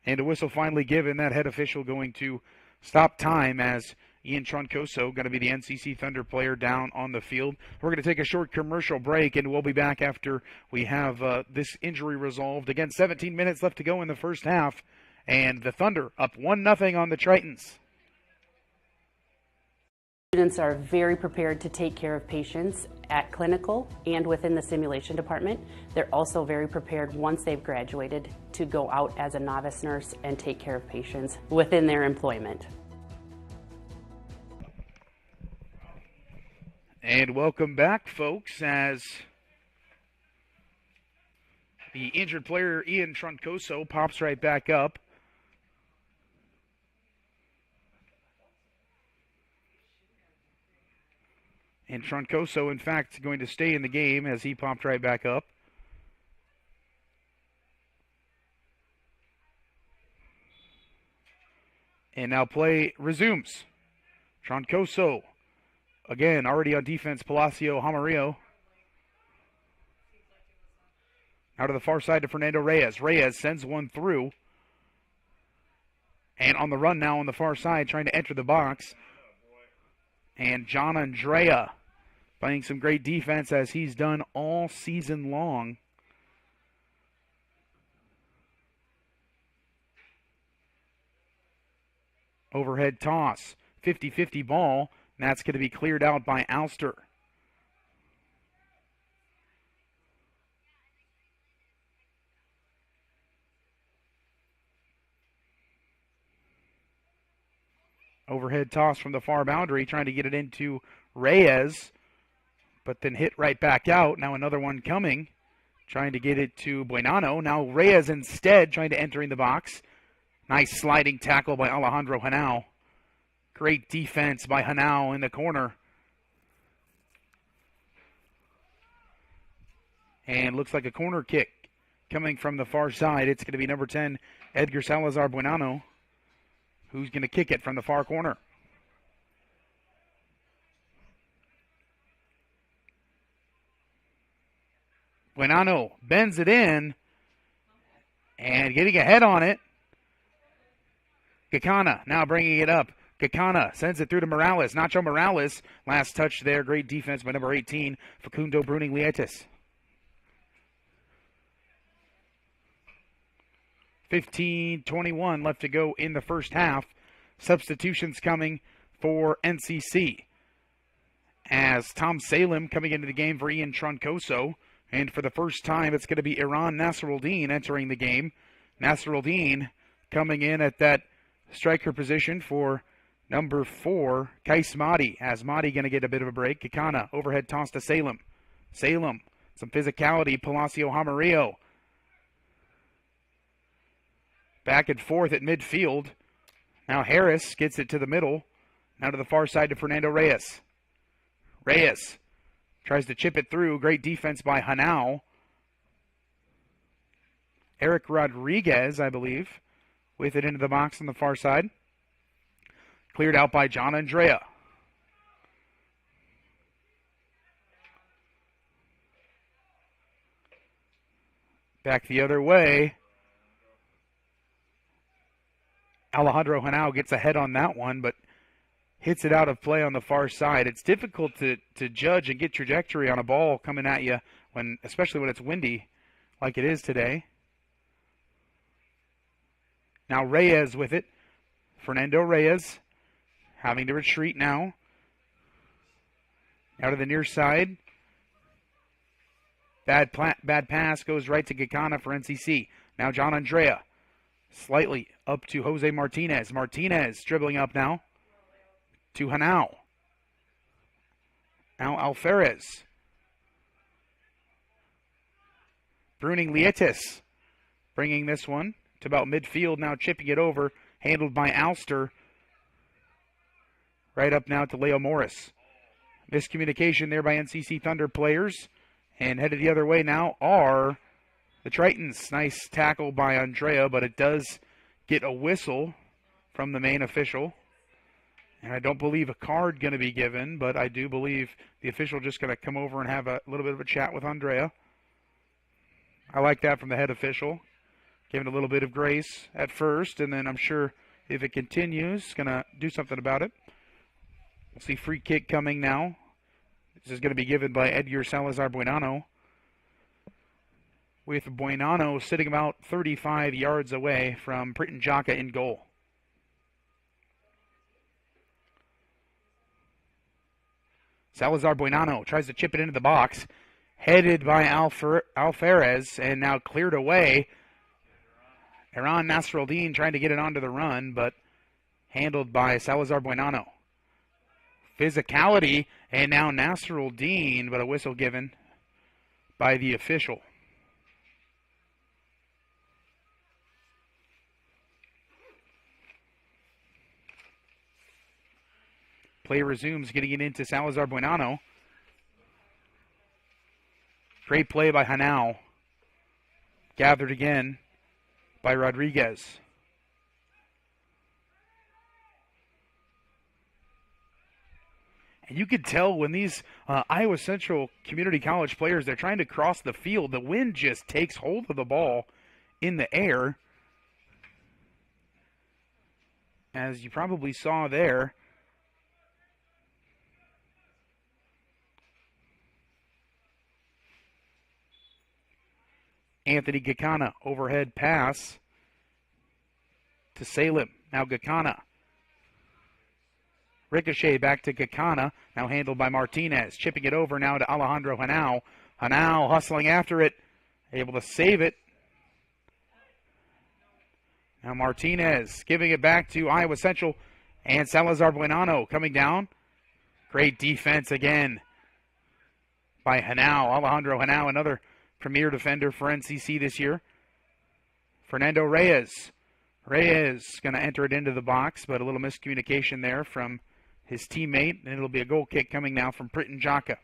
[SPEAKER 1] And a whistle finally given. That head official going to stop time as Ian Troncoso, going to be the NCC Thunder player down on the field. We're going to take a short commercial break, and we'll be back after we have this injury resolved. Again, 17 minutes left to go in the first half. And the Thunder up 1-0 on the Tritons.
[SPEAKER 12] Students are very prepared to take care of patients at clinical and within the simulation department. They're also very prepared once they've graduated to go out as a novice nurse and take care of patients within their employment.
[SPEAKER 1] And welcome back, folks, as the injured player Ian Troncoso pops right back up. And Troncoso, in fact, going to stay in the game as he popped right back up. And now play resumes. Troncoso, again, already on defense, Palacio Jamarillo. Out to the far side to Fernando Reyes. Reyes sends one through. And on the run now on the far side, trying to enter the box. And John Andrea playing some great defense as he's done all season long. Overhead toss, 50-50 ball, and that's going to be cleared out by Alster. Overhead toss from the far boundary, trying to get it into Reyes, but then hit right back out. Now another one coming, trying to get it to Buenano. Now Reyes instead trying to enter in the box. Nice sliding tackle by Alejandro Henao. Great defense by Henao in the corner. And looks like a corner kick coming from the far side. It's going to be number 10, Edgar Salazar Buenano, who's going to kick it from the far corner. Buenano bends it in and getting a head on it. Kakana now bringing it up. Kakana sends it through to Morales. Nacho Morales, last touch there. Great defense by number 18, Facundo Bruning-Lietis. 15:21 left to go in the first half. Substitutions coming for NCC. As Tom Salem coming into the game for Ian Troncoso. And for the first time, it's going to be Iran Nasruddin entering the game. Nasruddin coming in at that striker position for number 4, Kais Mahdi. As Mahdi going to get a bit of a break. Kakana, overhead toss to Salem. Salem, some physicality. Palacio Jamarillo. Back and forth at midfield. Now Harris gets it to the middle. Now to the far side to Fernando Reyes. Reyes tries to chip it through. Great defense by Henao. Eric Rodriguez, I believe, with it into the box on the far side. Cleared out by John Andrea. Back the other way. Alejandro Henao gets ahead on that one, but hits it out of play on the far side. It's difficult to judge and get trajectory on a ball coming at you, especially when it's windy like it is today. Now Reyes with it. Fernando Reyes having to retreat now. Out of the near side. Bad pass goes right to Gakana for NCC. Now John Andrea. Slightly up to Jose Martinez. Martinez dribbling up now to Henao. Now Alferez. Bruning-Lietis bringing this one to about midfield, now chipping it over, handled by Alster. Right up now to Leo Morris. Miscommunication there by NCC Thunder players. And headed the other way now are the Tritons. Nice tackle by Andrea, but it does get a whistle from the main official. And I don't believe a card going to be given, but I do believe the official just going to come over and have a little bit of a chat with Andrea. I like that from the head official. Giving a little bit of grace at first, and then I'm sure if it continues, going to do something about it. We'll see free kick coming now. This is going to be given by Edgar Salazar Buenano, with Buenano sitting about 35 yards away from Priton Jaka in goal. Salazar Buenano tries to chip it into the box. Headed by Alferez and now cleared away. Iran Nasruddin trying to get it onto the run, but handled by Salazar Buenano. Physicality, and now Nasruddin, but a whistle given by the official. Play resumes, getting it into Salazar Buenano. Great play by Hanau. Gathered again by Rodriguez. And you could tell when these Iowa Central Community College players, they're trying to cross the field, the wind just takes hold of the ball in the air. As you probably saw there. Anthony Gakana, overhead pass to Salem. Now Gakana. Ricochet back to Gakana, now handled by Martinez. Chipping it over now to Alejandro Hanau. Hanau hustling after it, able to save it. Now Martinez giving it back to Iowa Central, and Salazar Buenano coming down. Great defense again by Hanau. Alejandro Hanau, another premier defender for NCC this year. Fernando Reyes. Reyes going to enter it into the box, but a little miscommunication there from his teammate, and it'll be a goal kick coming now from Pritin Jaka.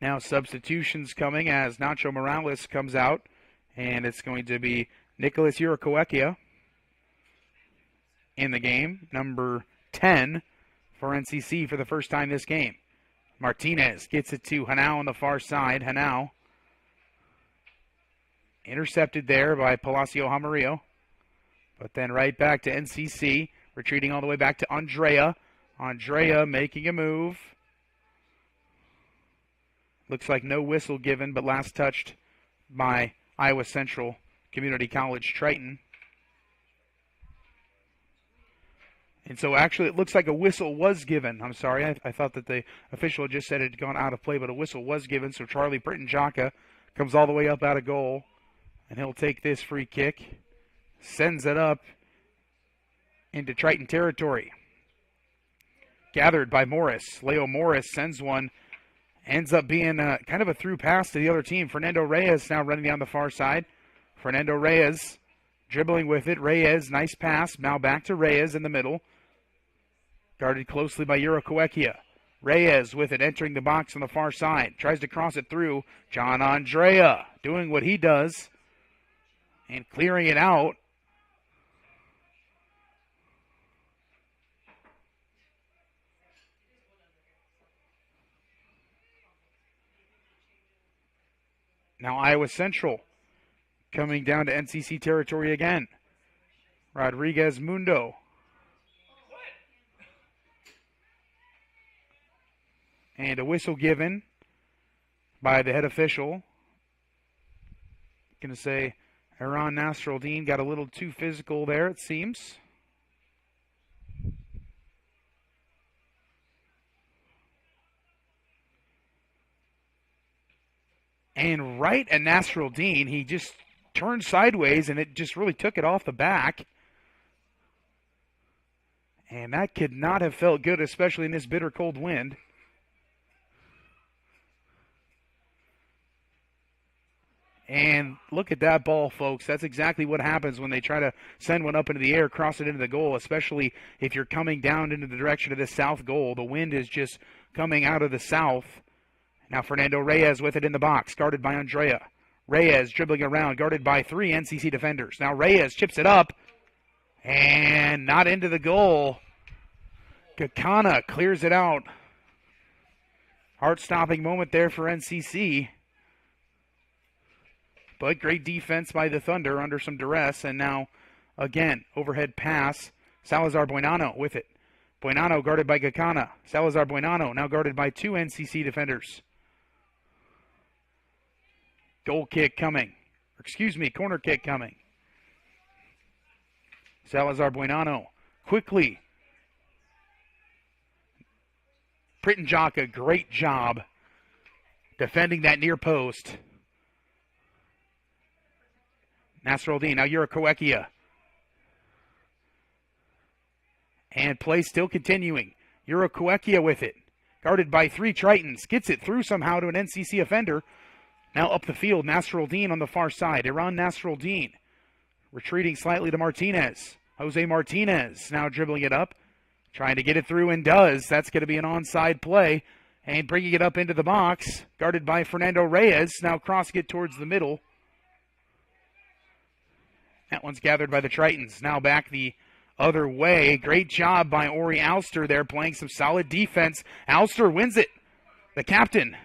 [SPEAKER 1] Now substitutions coming as Nacho Morales comes out, and it's going to be Nicholas Urakoekia in the game, number 10 for NCC for the first time this game. Martinez gets it to Hanau on the far side. Hanau intercepted there by Palacio Jamarillo, but then right back to NCC, retreating all the way back to Andrea. Andrea making a move. Looks like no whistle given, but last touched by Iowa Central Community College Triton. And so actually it looks like a whistle was given. I'm sorry, I thought that the official had just said it had gone out of play, but a whistle was given. So Charlie Pritin Jaka comes all the way up out of goal, and he'll take this free kick, sends it up into Triton territory. Gathered by Morris. Leo Morris sends one. Ends up being kind of a through pass to the other team. Fernando Reyes now running down the far side. Fernando Reyes dribbling with it. Reyes, nice pass. Now back to Reyes in the middle. Guarded closely by Urakoekia. Reyes with it, entering the box on the far side. Tries to cross it through. John Andrea doing what he does and clearing it out. Now Iowa Central coming down to NCC territory again. Rodriguez Mundo. And a whistle given by the head official. Going to say Iran Nasruddin got a little too physical there, it seems. And right at Nasruddin, he just turned sideways, and it just really took it off the back. And that could not have felt good, especially in this bitter cold wind. And look at that ball, folks. That's exactly what happens when they try to send one up into the air, cross it into the goal, especially if you're coming down into the direction of the south goal. The wind is just coming out of the south. Now Fernando Reyes with it in the box, guarded by Andrea. Reyes dribbling around, guarded by 3 NCC defenders. Now Reyes chips it up, and not into the goal. Gakana clears it out. Heart-stopping moment there for NCC. But great defense by the Thunder under some duress. And now, again, overhead pass Salazar Buenano with it. Buenano guarded by Gacana. Salazar Buenano now guarded by 2 NCC defenders. Goal kick coming. Corner kick coming. Salazar Buenano quickly. Prittenjaka, great job defending that near post. Nasruddin, now Urakoekia. And play still continuing. Urakoekia with it. Guarded by 3 Tritons. Gets it through somehow to an NCC offender. Now up the field, Nasruddin on the far side. Iran Nasruddin retreating slightly to Martinez. Jose Martinez now dribbling it up. Trying to get it through and does. That's going to be an onside play. And bringing it up into the box. Guarded by Fernando Reyes. Now crossing it towards the middle. That one's gathered by the Tritons. Now back the other way. Great job by Ori Alster there, playing some solid defense. Alster wins it. The captain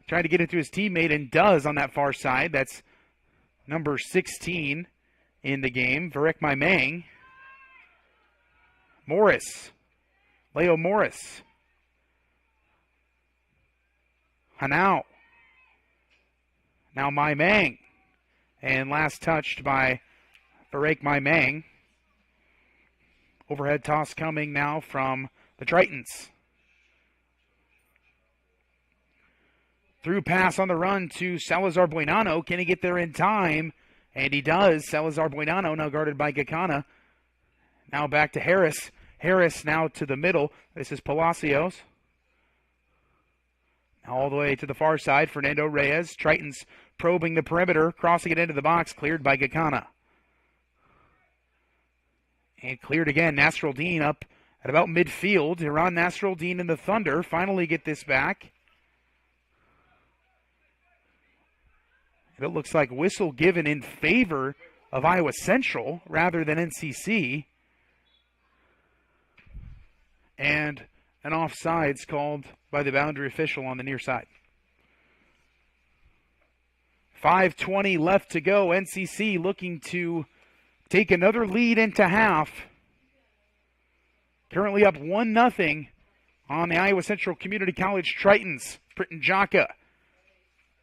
[SPEAKER 1] trying to get it to his teammate and does on that far side. That's number 16 in the game, Varek Maimang. Morris. Leo Morris. Hanau. Now Maimang. And last touched by Varek Maimang. Overhead toss coming now from the Tritons. Through pass on the run to Salazar Buenano. Can he get there in time? And he does. Salazar Buenano now guarded by Gacana. Now back to Harris. Harris now to the middle. This is Palacios. Now all the way to the far side. Fernando Reyes. Tritons probing the perimeter. Crossing it into the box. Cleared by Gacana. And cleared again. Nasruddin up at about midfield. Iran Nasruddin and the Thunder finally get this back. And it looks like whistle given in favor of Iowa Central rather than NCC. And an offsides called by the boundary official on the near side. 5:20 left to go. NCC looking to take another lead into half. Currently up 1-0 on the Iowa Central Community College Tritons. Prittenjaka.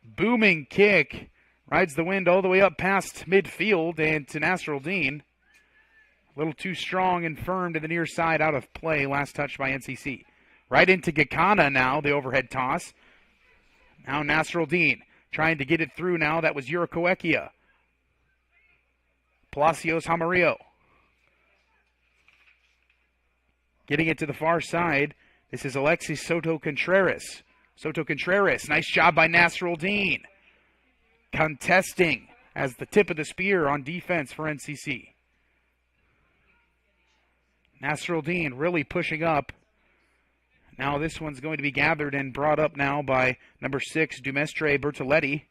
[SPEAKER 1] Booming kick. Rides the wind all the way up past midfield and to Nasruddin. A little too strong and firm to the near side, out of play. Last touch by NCC. Right into Gacana now, the overhead toss. Now Nasruddin trying to get it through now. That was Urakoekia. Palacios Jamarillo. Getting it to the far side. This is Alexis Soto Contreras. Soto Contreras, nice job by Nasruddin. Contesting as the tip of the spear on defense for NCC. Nasruddin really pushing up. Now this one's going to be gathered and brought up now by number 6, Dumestre Bertoletti.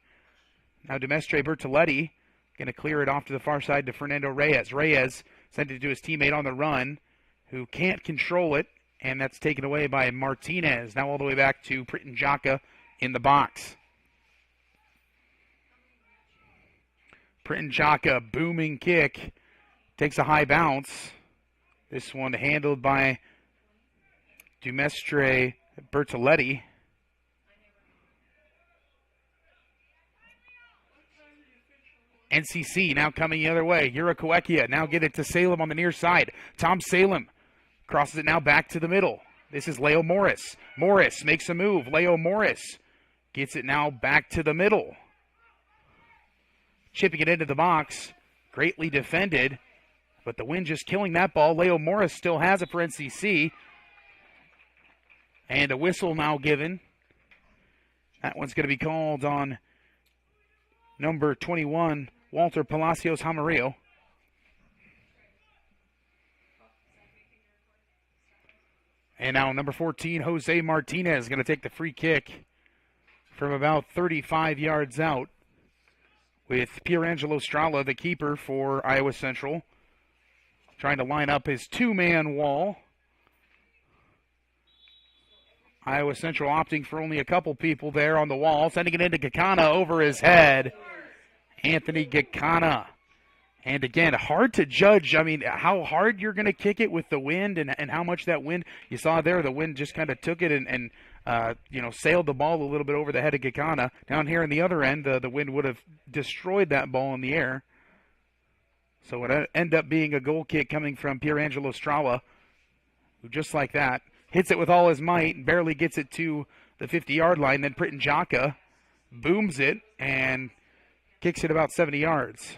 [SPEAKER 1] Now Dumestre Bertoletti going to clear it off to the far side to Fernando Reyes. Reyes sent it to his teammate on the run, who can't control it, and that's taken away by Martinez. Now all the way back to Prittenjaka in the box. Prittenjaka, booming kick, takes a high bounce. This one handled by Dumestre Bertoletti. NCC now coming the other way. Urakoekia now get it to Salem on the near side. Tom Salem crosses it now back to the middle. This is Leo Morris. Morris makes a move. Leo Morris gets it now back to the middle. Chipping it into the box. Greatly defended. But the wind just killing that ball. Leo Morris still has it for NCC. And a whistle now given. That one's going to be called on number 21, Walter Palacios Jamarillo. And now number 14, Jose Martinez, is going to take the free kick from about 35 yards out, with Pierangelo Strala, the keeper for Iowa Central, trying to line up his two-man wall. Iowa Central opting for only a couple people there on the wall, sending it into Gacana over his head. Anthony Gacana. And again, hard to judge. I mean, how hard you're going to kick it with the wind and how much that wind, you saw there, the wind just kind of took it and sailed the ball a little bit over the head of Gakana. Down here on the other end, the wind would have destroyed that ball in the air. So it ended up being a goal kick coming from Pierangelo Strala, who just like that hits it with all his might and barely gets it to the 50-yard line. Then Pritin Jaka booms it and kicks it about 70 yards.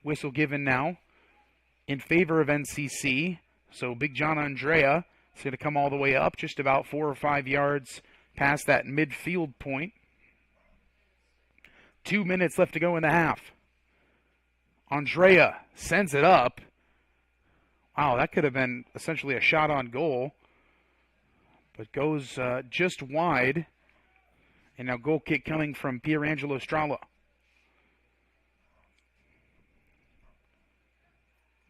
[SPEAKER 1] Whistle given now in favor of NCC. So Big John Andrea is going to come all the way up, just about 4 or 5 yards past that midfield point. 2 minutes left to go in the half. Andrea sends it up. Wow, that could have been essentially a shot on goal, but goes just wide. And now goal kick coming from Pierangelo Strala.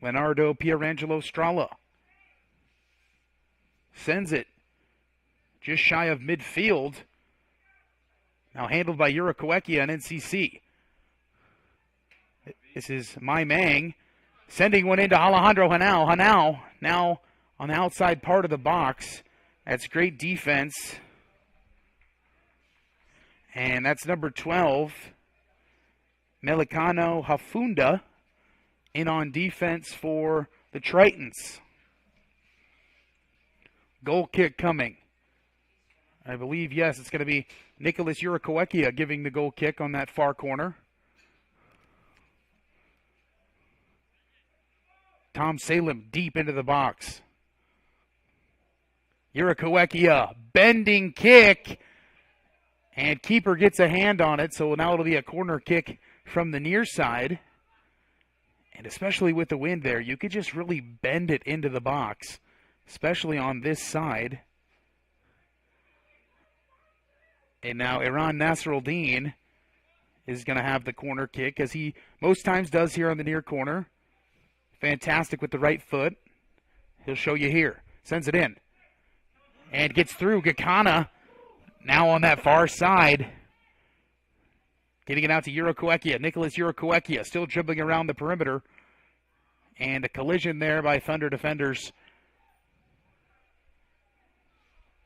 [SPEAKER 1] Leonardo Pierangelo Strala sends it just shy of midfield. Now handled by Yura Kawecki on NCC. This is Mai Mang sending one into Alejandro Hanau. Hanau now on the outside part of the box. That's great defense. And that's number 12, Melicano Hafunda, in on defense for the Tritons. Goal kick coming. I believe, yes, it's going to be Nicholas Urikowekia giving the goal kick on that far corner. Tom Salem deep into the box. Urikowekia bending kick. And keeper gets a hand on it, so now it'll be a corner kick from the near side. And especially with the wind there, you could just really bend it into the box, especially on this side. And now Iran Nasruddin is going to have the corner kick, as he most times does here on the near corner. Fantastic with the right foot. He'll show you here. Sends it in. And gets through. Gakana now on that far side. Getting it out to Urikowekia. Nicholas Urikowekia still dribbling around the perimeter. And a collision there by Thunder defenders.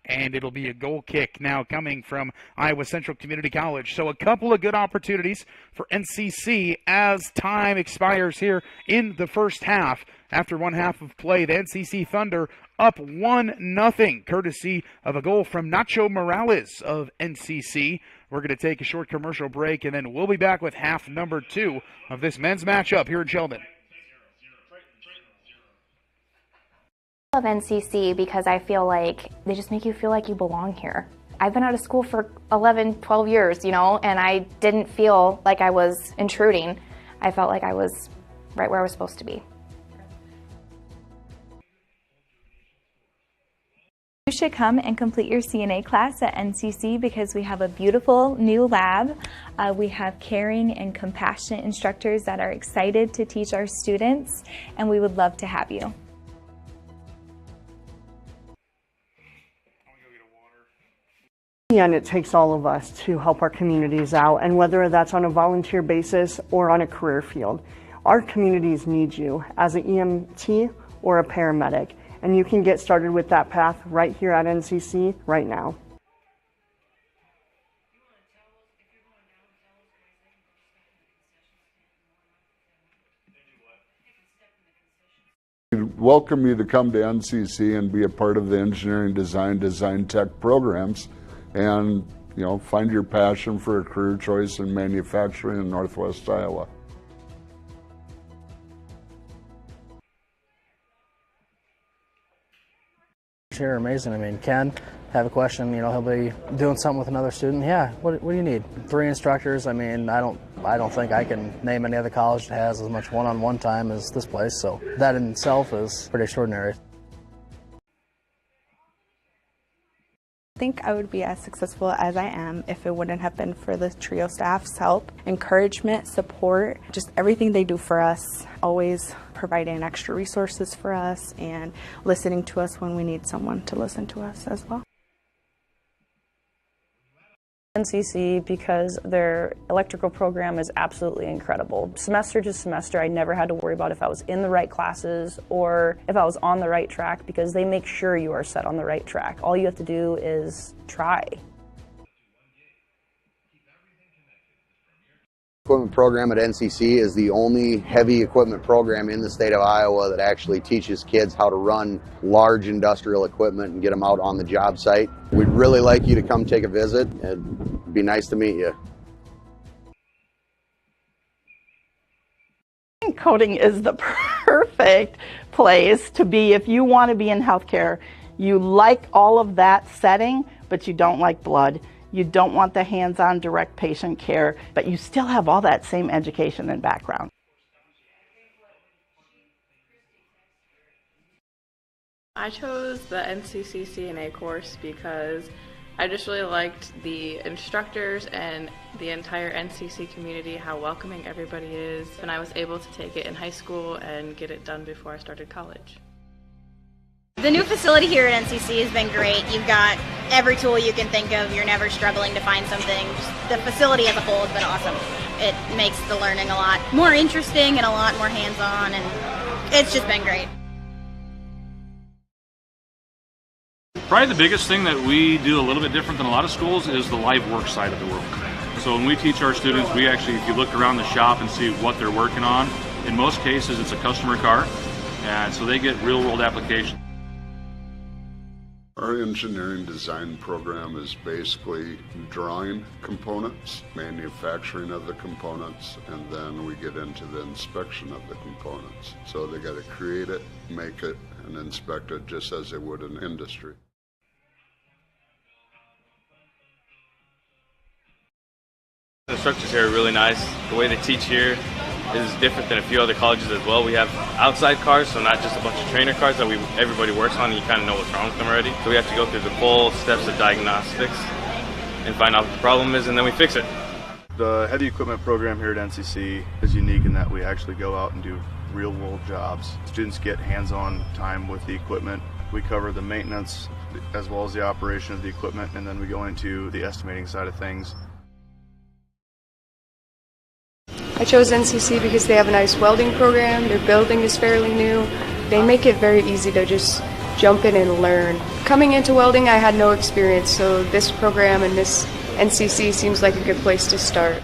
[SPEAKER 1] And it'll be a goal kick now coming from Iowa Central Community College. So a couple of good opportunities for NCC as time expires here in the first half. After one half of play, the NCC Thunder up 1-0, courtesy of a goal from Nacho Morales of NCC. We're going to take a short commercial break, and then we'll be back with half number 2 of this men's matchup here in Sheldon.
[SPEAKER 13] I love NCC because I feel like they just make you feel like you belong here. I've been out of school for 11, 12 years, and I didn't feel like I was intruding. I felt like I was right where I was supposed to be.
[SPEAKER 14] You should come and complete your CNA class at NCC because we have a beautiful new lab. We have caring and compassionate instructors that are excited to teach our students, and we would love to have you.
[SPEAKER 11] And it takes all of us to help our communities out, and whether that's on a volunteer basis or on a career field. Our communities need you as an EMT or a paramedic, and you can get started with that path right here at NCC right now.
[SPEAKER 5] We welcome you to come to NCC and be a part of the engineering design tech programs, and find your passion for a career choice in manufacturing in Northwest Iowa.
[SPEAKER 15] Here, amazing. I mean, Ken, have a question, he'll be doing something with another student. Yeah, what do you need? 3 instructors. I mean, I don't think I can name any other college that has as much one-on-one time as this place, so that in itself is pretty extraordinary.
[SPEAKER 16] I think I would be as successful as I am if it wouldn't have been for the TRIO staff's help, encouragement, support, just everything they do for us, always providing extra resources for us and listening to us when we need someone to listen to us as well.
[SPEAKER 17] NCC because their electrical program is absolutely incredible. Semester to semester, I never had to worry about if I was in the right classes or if I was on the right track because they make sure you are set on the right track. All you have to do is try.
[SPEAKER 18] Equipment program at NCC is the only heavy equipment program in the state of Iowa that actually teaches kids how to run large industrial equipment and get them out on the job site. We'd really like you to come take a visit. It'd be nice to meet you.
[SPEAKER 19] Coding is the perfect place to be if you want to be in healthcare. You like all of that setting, but you don't like blood. You don't want the hands-on direct patient care, but you still have all that same education and background.
[SPEAKER 2] I chose the NCC CNA course because I just really liked the instructors and the entire NCC community, how welcoming everybody is, and I was able to take it in high school and get it done before I started college.
[SPEAKER 3] The new facility here at NCC has been great. You've got every tool you can think of. You're never struggling to find something. Just the facility as a whole has been awesome. It makes the learning a lot more interesting and a lot more hands-on, and it's just been great.
[SPEAKER 4] Probably the biggest thing that we do a little bit different than a lot of schools is the live work side of the world. So when we teach our students, we actually, if you look around the shop and see what they're working on, in most cases it's a customer car, and so they get real-world application.
[SPEAKER 5] Our engineering design program is basically drawing components, manufacturing of the components, and then we get into the inspection of the components. So they got to create it, make it, and inspect it just as they would in industry.
[SPEAKER 6] The instructors here are really nice. The way they teach here is different than a few other colleges as well. We have outside cars, so not just a bunch of trainer cars that everybody works on and you kind of know what's wrong with them already. So we have to go through the full steps of diagnostics and find out what the problem is, and then we fix it.
[SPEAKER 7] The heavy equipment program here at NCC is unique in that we actually go out and do real-world jobs. Students get hands-on time with the equipment. We cover the maintenance as well as the operation of the equipment, and then we go into the estimating side of things.
[SPEAKER 8] I chose NCC because they have a nice welding program. Their building is fairly new. They make it very easy to just jump in and learn. Coming into welding, I had no experience, so this program and this NCC seems like a good place to start.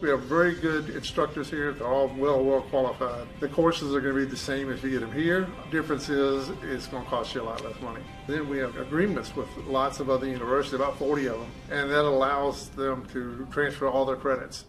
[SPEAKER 9] We have very good instructors here. They're all well qualified. The courses are going to be the same if you get them here. Difference is it's going to cost you a lot less money. Then we have agreements with lots of other universities, about 40 of them, and that allows them to transfer all their credits.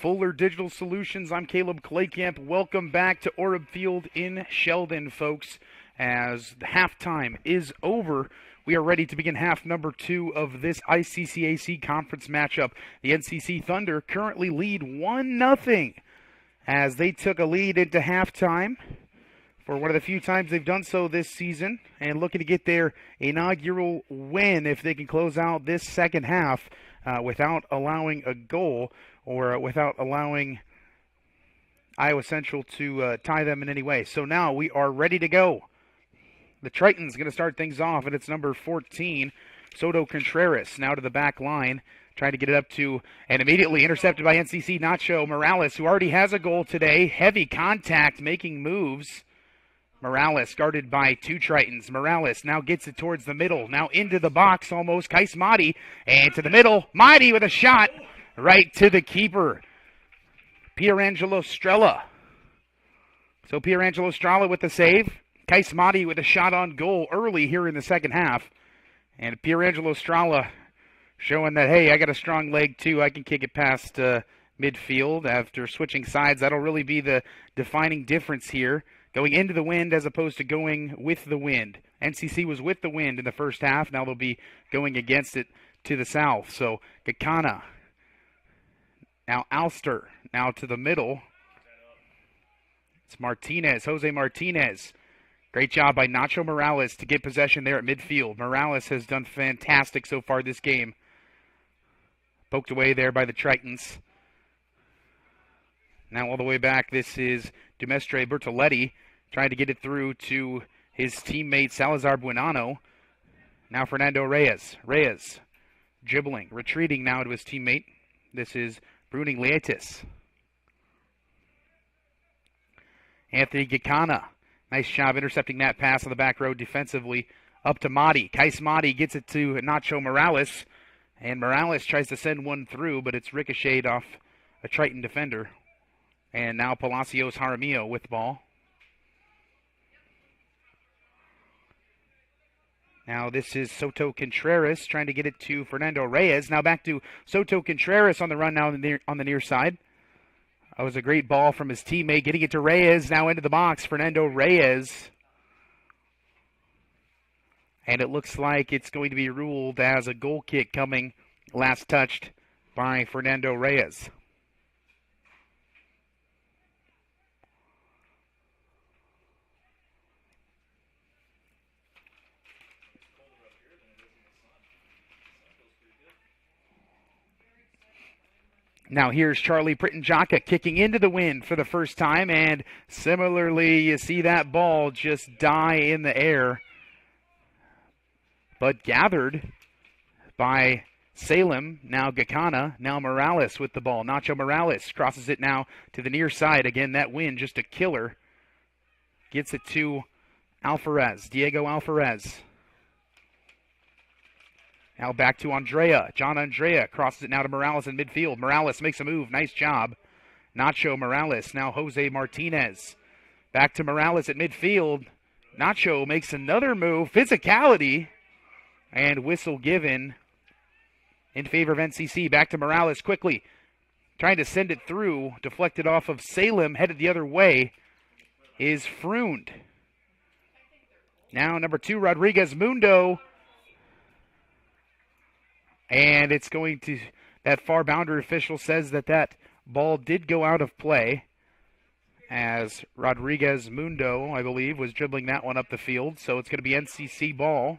[SPEAKER 1] Fuller Digital Solutions. I'm Caleb Claycamp. Welcome back to Orb Field in Sheldon, folks. As the halftime is over, we are ready to begin half number 2 of this ICCAC conference matchup. The NCC Thunder currently lead 1-0 as they took a lead into halftime for one of the few times they've done so this season, and looking to get their inaugural win if they can close out this second half without allowing a goal or without allowing Iowa Central to tie them in any way. So now we are ready to go. The Triton's going to start things off, and it's number 14, Soto Contreras, now to the back line, trying to get it up to, and immediately intercepted by NCC Nacho Morales, who already has a goal today. Heavy contact, making moves. Morales guarded by 2 Tritons. Morales now gets it towards the middle, now into the box almost. Kais Mahdi, and to the middle. Mahdi with a shot right to the keeper, Pierangelo Strella. So Pierangelo Strella with the save. Kais Mahdi with a shot on goal early here in the second half. And Pierangelo Strella showing that, hey, I got a strong leg too. I can kick it past midfield after switching sides. That'll really be the defining difference here. Going into the wind as opposed to going with the wind. NCC was with the wind in the first half. Now they'll be going against it to the south. So Gakana. Now Alster. Now to the middle. It's Martinez. Jose Martinez. Great job by Nacho Morales to get possession there at midfield. Morales has done fantastic so far this game. Poked away there by the Tritons. Now all the way back, this is Dumestre Bertoletti trying to get it through to his teammate Salazar Buenano. Now Fernando Reyes. Reyes dribbling, retreating now to his teammate. This is Bruning Lietis. Anthony Gakana. Nice job intercepting that pass on the back row defensively. Up to Mahdi. Kais Mahdi gets it to Nacho Morales. And Morales tries to send one through, but it's ricocheted off a Triton defender. And now Palacios Jaramillo with the ball. Now this is Soto Contreras trying to get it to Fernando Reyes. Now back to Soto Contreras on the run now on the near side. That was a great ball from his teammate. Getting it to Reyes, now into the box. Fernando Reyes. And it looks like it's going to be ruled as a goal kick coming, last touched by Fernando Reyes. Now here's Charlie Pritanjaka kicking into the wind for the first time, and similarly you see that ball just die in the air, but gathered by Salem. Now Gakana, now Morales with the ball. Nacho Morales crosses it now to the near side. Again, that wind just a killer. Gets it to Alvarez, Diego Alvarez. Now back to Andrea. John Andrea crosses it now to Morales in midfield. Morales makes a move. Nice job. Nacho Morales. Now Jose Martinez. Back to Morales at midfield. Nacho makes another move. Physicality. And whistle given in favor of NCC. Back to Morales quickly. Trying to send it through. Deflected off of Salem. Headed the other way is Freund. Now number 2, Rodriguez Mundo. And it's going to, that far boundary official says that ball did go out of play as Rodriguez Mundo, I believe, was dribbling that one up the field. So it's going to be NCC ball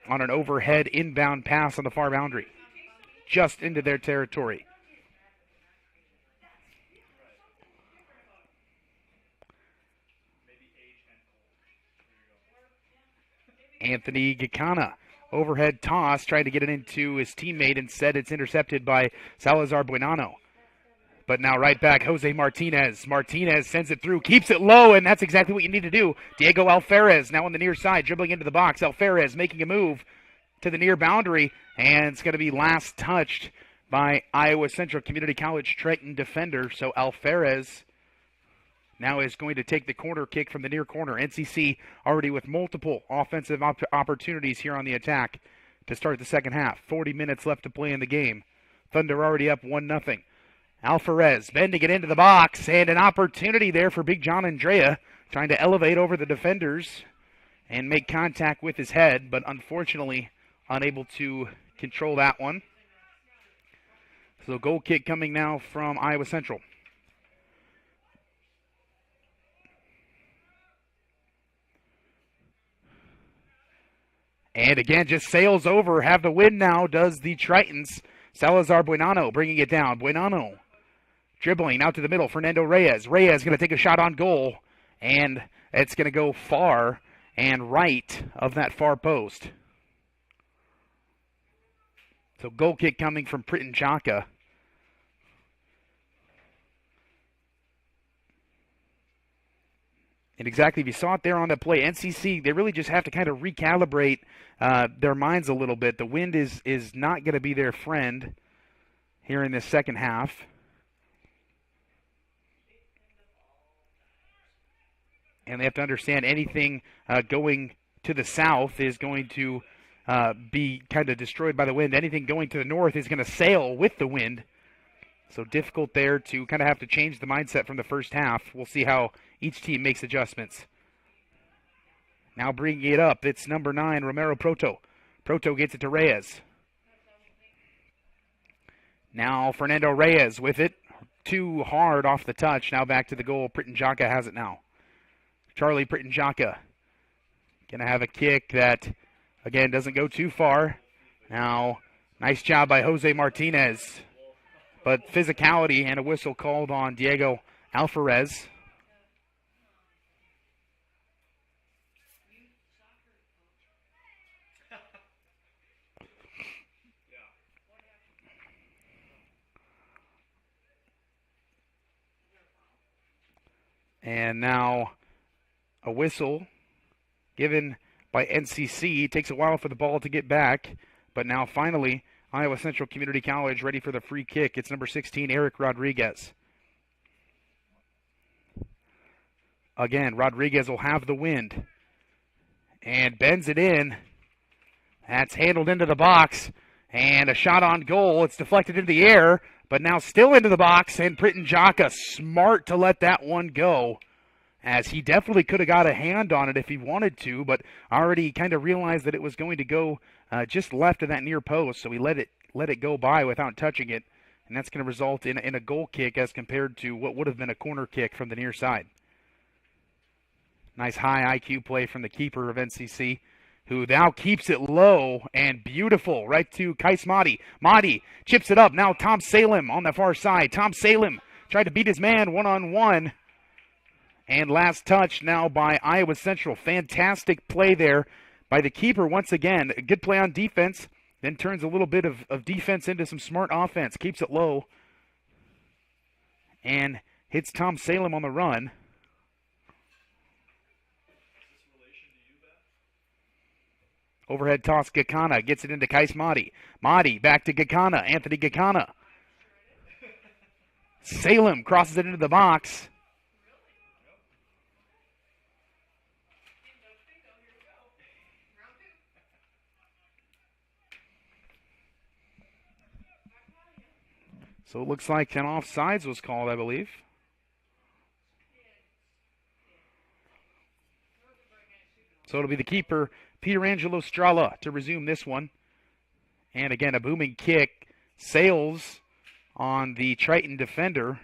[SPEAKER 1] on an overhead inbound pass on the far boundary, just into their territory. Anthony Gakana. Overhead toss, trying to get it into his teammate. Instead, it's intercepted by Salazar Buenano. But now right back, Jose Martinez. Martinez sends it through, keeps it low, and that's exactly what you need to do. Diego Alvarez now on the near side, dribbling into the box. Alvarez making a move to the near boundary, and it's going to be last touched by Iowa Central Community College Triton defender. So Alvarez now is going to take the corner kick from the near corner. NCC already with multiple offensive opportunities here on the attack to start the second half. 40 minutes left to play in the game. Thunder already up 1-0. Alvarez bending it into the box, and an opportunity there for Big John Andrea, trying to elevate over the defenders and make contact with his head, but unfortunately unable to control that one. So goal kick coming now from Iowa Central. And again, just sails over, have the win now, does the Tritons. Salazar Buenano bringing it down. Buenano dribbling out to the middle. Fernando Reyes. Reyes going to take a shot on goal, and it's going to go far and right of that far post. So goal kick coming from Pritin Chaka. And exactly, if you saw it there on the play, NCC, they really just have to kind of recalibrate their minds a little bit. The wind is not going to be their friend here in this second half. And they have to understand anything going to the south is going to be kind of destroyed by the wind. Anything going to the north is going to sail with the wind. So difficult there to kind of have to change the mindset from the first half. We'll see how each team makes adjustments. Now bringing it up, it's number 9, Romero Proto. Proto gets it to Reyes. Now Fernando Reyes with it. Too hard off the touch. Now back to the goal. Pritin Chaka has it now. Charlie Pritin Chaka going to have a kick that, again, doesn't go too far. Now, nice job by Jose Martinez. But physicality and a whistle called on Diego Alvarez. And now a whistle given by NCC. It takes a while for the ball to get back, but now finally Iowa Central Community College ready for the free kick. It's number 16, Eric Rodriguez. Again, Rodriguez will have the wind and bends it in. That's handled into the box, and a shot on goal. It's deflected into the air, but now still into the box, and Pritin Chaka smart to let that one go, as he definitely could have got a hand on it if he wanted to, but already kind of realized that it was going to go just left of that near post, so he let it go by without touching it, and that's going to result in a goal kick as compared to what would have been a corner kick from the near side. Nice high IQ play from the keeper of NCC, who now keeps it low and beautiful right to Kais Mahdi. Mahdi chips it up. Now Tom Salem on the far side. Tom Salem tried to beat his man one-on-one. And last touch now by Iowa Central. Fantastic play there by the keeper once again. A good play on defense. Then turns a little bit of defense into some smart offense. Keeps it low. And hits Tom Salem on the run. Overhead toss, Gakana gets it into Kais Mahdi. Mahdi back to Gakana. Anthony Gakana. Salem crosses it into the box. So it looks like an offsides was called, I believe. So it'll be the keeper, Pierangelo Strala, to resume this one. And again, a booming kick sails on the Triton defender.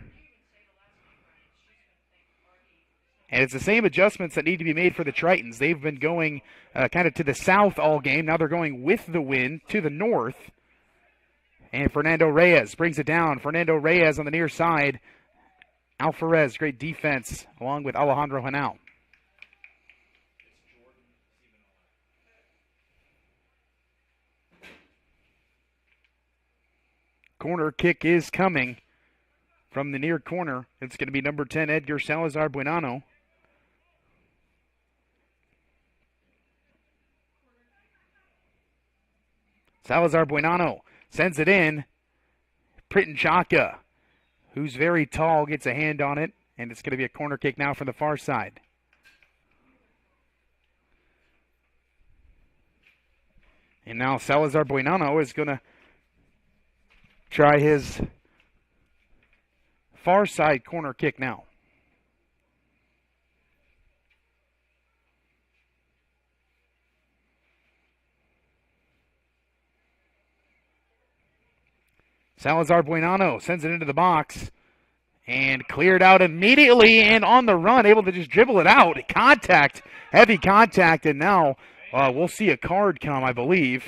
[SPEAKER 1] And it's the same adjustments that need to be made for the Tritons. They've been going kind of to the south all game. Now they're going with the wind to the north. And Fernando Reyes brings it down. Fernando Reyes on the near side. Alvarez, great defense, along with Alejandro Hanau. Corner kick is coming from the near corner. It's going to be number 10, Edgar Salazar Buenano. Salazar Buenano sends it in. Pritin Chaka, who's very tall, gets a hand on it, and it's going to be a corner kick now from the far side. And now Salazar Buenano is going to try his far side corner kick now. Salazar Buenano sends it into the box and cleared out immediately and on the run, able to just dribble it out. Contact, heavy contact, and now we'll see a card come, I believe.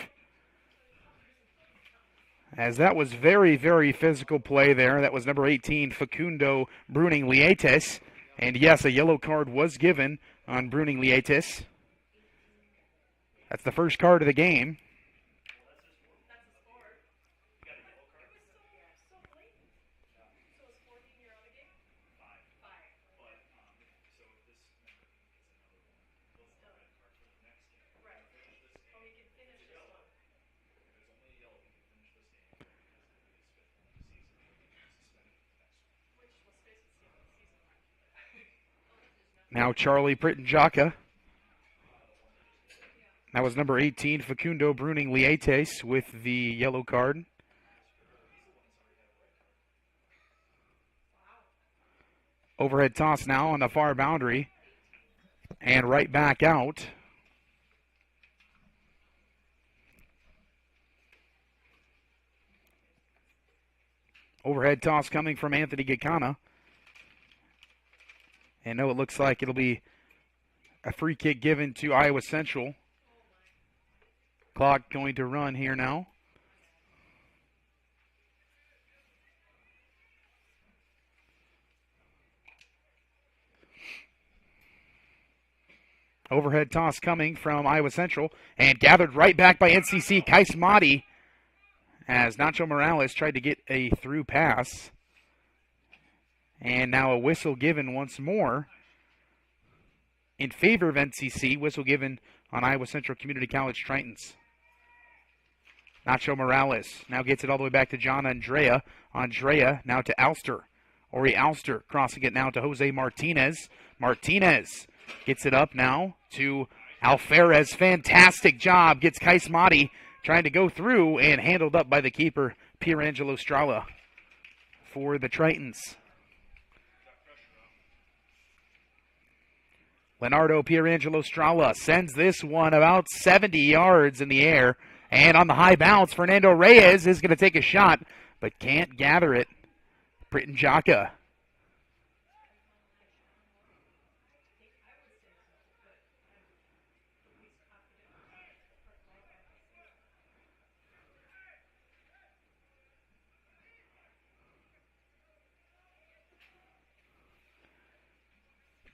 [SPEAKER 1] As that was very, very physical play there. That was number 18, Facundo Bruning Lietes. And yes, a yellow card was given on Bruning Lietes. That's the first card of the game. Now Charlie Prittenjaka. That was number 18, Facundo Bruning Lietes, with the yellow card. Overhead toss now on the far boundary. And right back out. Overhead toss coming from Anthony Gacana. And no, it looks like it'll be a free kick given to Iowa Central. Clock going to run here now. Overhead toss coming from Iowa Central and gathered right back by NCC Kais Madi as Nacho Morales tried to get a through pass. And now a whistle given once more in favor of NCC. Whistle given on Iowa Central Community College Tritons. Nacho Morales now gets it all the way back to John Andrea. Andrea now to Alster. Ori Alster crossing it now to Jose Martinez. Martinez gets it up now to Alferez. Fantastic job. Gets Kais Madi trying to go through and handled up by the keeper, Pierangelo Strala, for the Tritons. Leonardo Pierangelo Strala sends this one about 70 yards in the air. And on the high bounce, Fernando Reyes is going to take a shot, but can't gather it. Prittenjaka.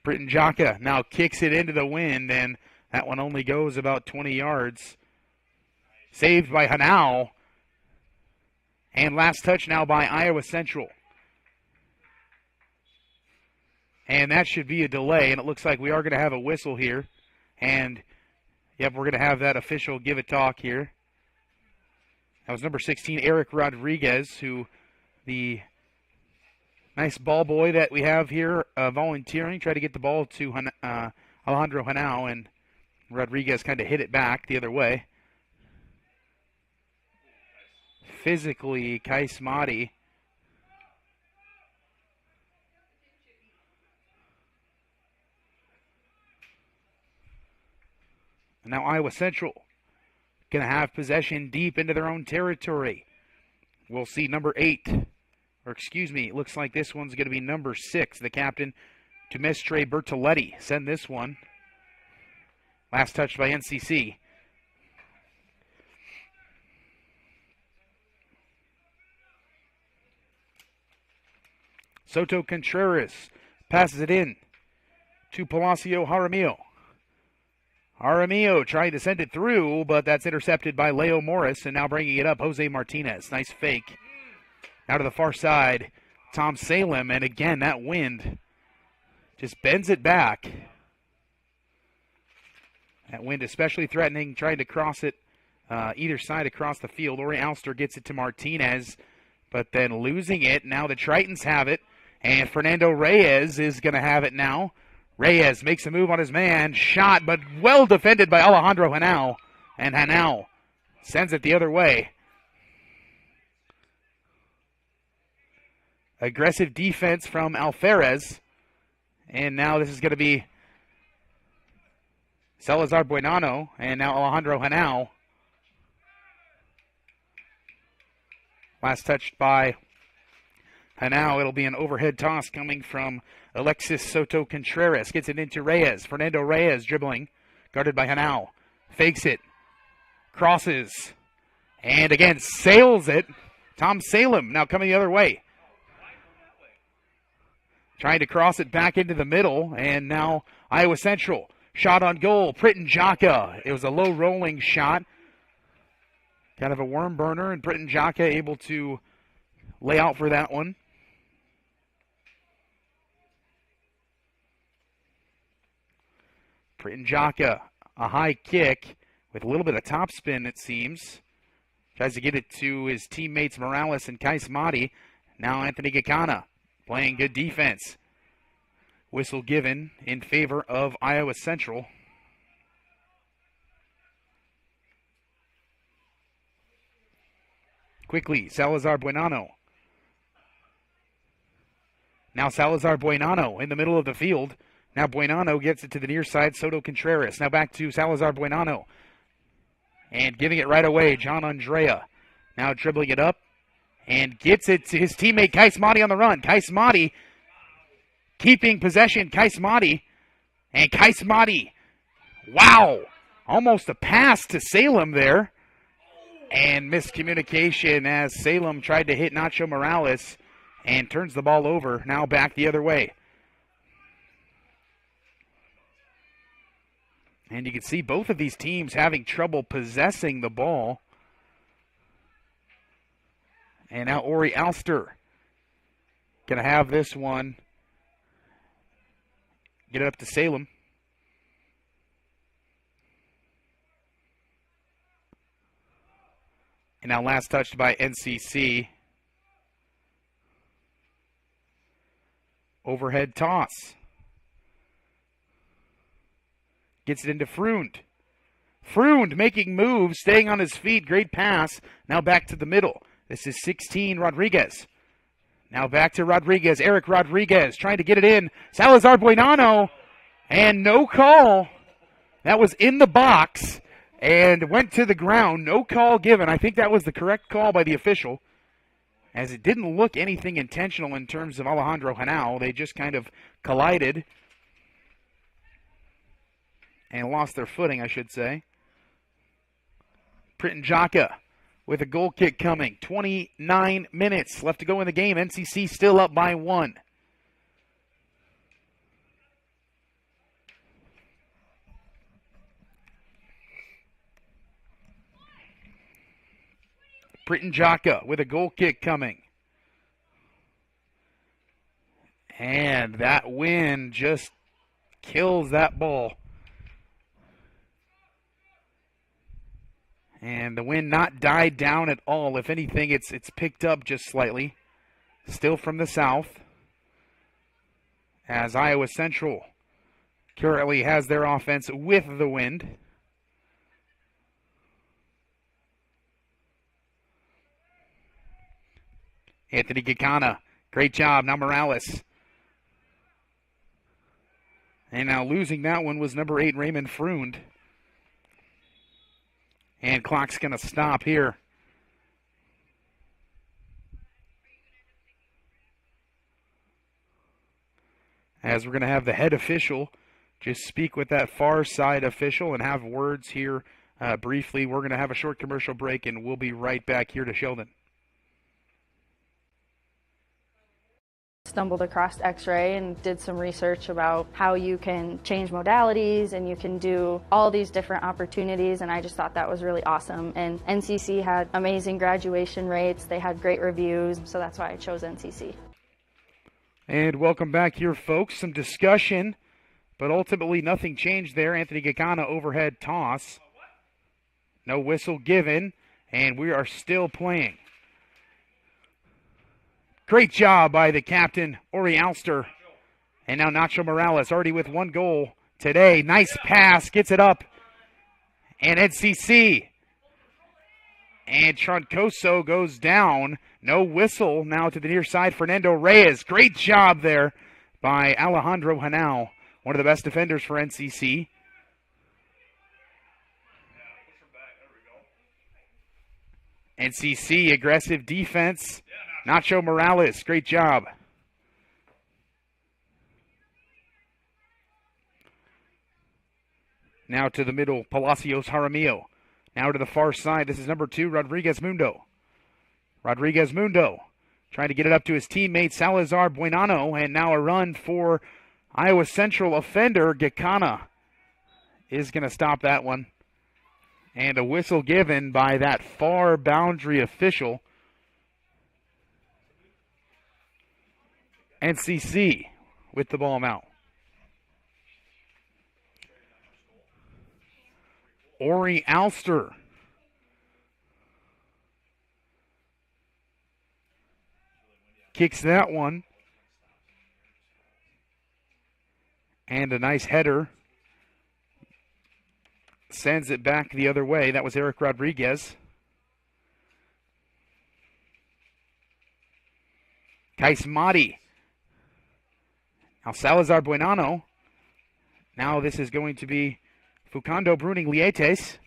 [SPEAKER 1] Prittenjaka now kicks it into the wind, and that one only goes about 20 yards. Saved by Hanau. And last touch now by Iowa Central. And that should be a delay, and it looks like we are going to have a whistle here. And, yep, we're going to have that official give a talk here. That was number 16, Eric Rodriguez, who the nice ball boy that we have here volunteering, tried to get the ball to Alejandro Hanau, and Rodriguez kind of hit it back the other way. Physically, Kais Madi and now Iowa Central going to have possession deep into their own territory. We'll see number 8. Or excuse me, it looks like this one's going to be number 6, the captain, Tumestre Bertoletti. Send this one. Last touch by NCC. Soto Contreras passes it in to Palacio Jaramillo. Jaramillo trying to send it through, but that's intercepted by Leo Morris, and now bringing it up, Jose Martinez. Nice fake. Now to the far side, Tom Salem, and again, that wind just bends it back. That wind especially threatening, trying to cross it either side across the field. Ori Alster gets it to Martinez, but then losing it. Now the Tritons have it, and Fernando Reyes is going to have it now. Reyes makes a move on his man, shot, but well defended by Alejandro Hanau, and Hanau sends it the other way. Aggressive defense from Alferez. And now this is going to be Salazar Buenano and now Alejandro Henao. Last touched by Henao. It'll be an overhead toss coming from Alexis Soto Contreras. Gets it into Reyes. Fernando Reyes dribbling. Guarded by Henao. Fakes it. Crosses. And again, sails it. Tom Salem now coming the other way. Trying to cross it back into the middle. And now Iowa Central. Shot on goal. Britton Jaka. It was a low rolling shot. Kind of a worm burner. And Britton Jaka able to lay out for that one. Britton Jaka. A high kick with a little bit of topspin, it seems. Tries to get it to his teammates Morales and Kais Madi. Now Anthony Gakana playing good defense. Whistle given in favor of Iowa Central. Quickly, Salazar Buenano. Now Salazar Buenano in the middle of the field. Now Buenano gets it to the near side, Soto Contreras. Now back to Salazar Buenano. And giving it right away, John Andrea. Now dribbling it up and gets it to his teammate Kais Madi on the run. Kais Madi keeping possession. Kais Madi. And Kais Madi. Wow. Almost a pass to Salem there. And miscommunication as Salem tried to hit Nacho Morales and turns the ball over. Now back the other way. And you can see both of these teams having trouble possessing the ball. And now Ori Alster going to have this one. Get it up to Salem. And now last touched by NCC. Overhead toss. Gets it into Freund. Freund making moves, staying on his feet. Great pass. Now back to the middle. This is 16, Rodriguez. Now back to Rodriguez. Eric Rodriguez trying to get it in. Salazar Buenano. And no call. That was in the box and went to the ground. No call given. I think that was the correct call by the official, as it didn't look anything intentional in terms of Alejandro Henao. They just kind of collided and lost their footing, I should say. Britton Jaka with a goal kick coming. 29 minutes left to go in the game. NCC still up by 1. Britton Jaka with a goal kick coming. And that wind just kills that ball. And the wind not died down at all. If anything, it's picked up just slightly. Still from the south. As Iowa Central currently has their offense with the wind. Anthony Gakana, great job. Now Morales. And now losing that one was number 8, Raymond Freund. And clock's going to stop here. As we're going to have the head official just speak with that far side official and have words here briefly. We're going to have a short commercial break and we'll be right back here to Sheldon.
[SPEAKER 10] Stumbled across X-ray and did some research about how you can change modalities and you can do all these different opportunities, and I just thought that was really awesome. And NCC had amazing graduation rates, they had great reviews, so that's why I chose NCC.
[SPEAKER 1] And welcome back here, folks. Some discussion, but ultimately nothing changed there. Anthony Gakana overhead toss. No whistle given, and we are still playing. Great job by the captain, Ori Alster. And now Nacho Morales already with 1 goal today. Nice pass, gets it up. And NCC And Troncoso goes down. No whistle now to the near side. Fernando Reyes. Great job there by Alejandro Hanau, one of the best defenders for NCC. NCC, aggressive defense. Nacho Morales, great job. Now to the middle, Palacios Jaramillo. Now to the far side, this is number 2, Rodriguez Mundo. Rodriguez Mundo trying to get it up to his teammate Salazar Buenano, and now a run for Iowa Central offender Gakana is going to stop that one. And a whistle given by that far boundary official. NCC with the ball now. Ori Alster kicks that one. And a nice header. Sends it back the other way. That was Eric Rodriguez. Kais Madi. Now Salazar Buenano. Now this is going to be Fucando Bruning Lietes.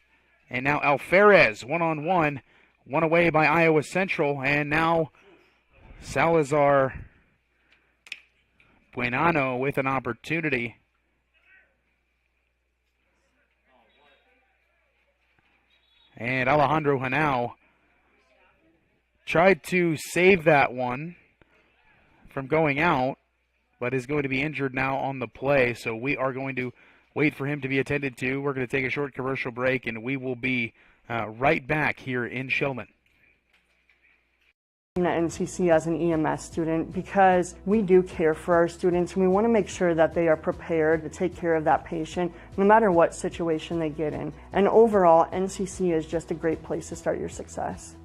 [SPEAKER 1] And now Alferez, one-on-one. One away by Iowa Central. And now Salazar Buenano with an opportunity. And Alejandro Hanau tried to save that one from going out, but is going to be injured now on the play. So we are going to wait for him to be attended to. We're going to take a short commercial break, and we will be right back here in Shellman.
[SPEAKER 11] At NCC as an EMS student, because we do care for our students and we want to make sure that they are prepared to take care of that patient no matter what situation they get in. And overall, NCC is just a great place to start your success.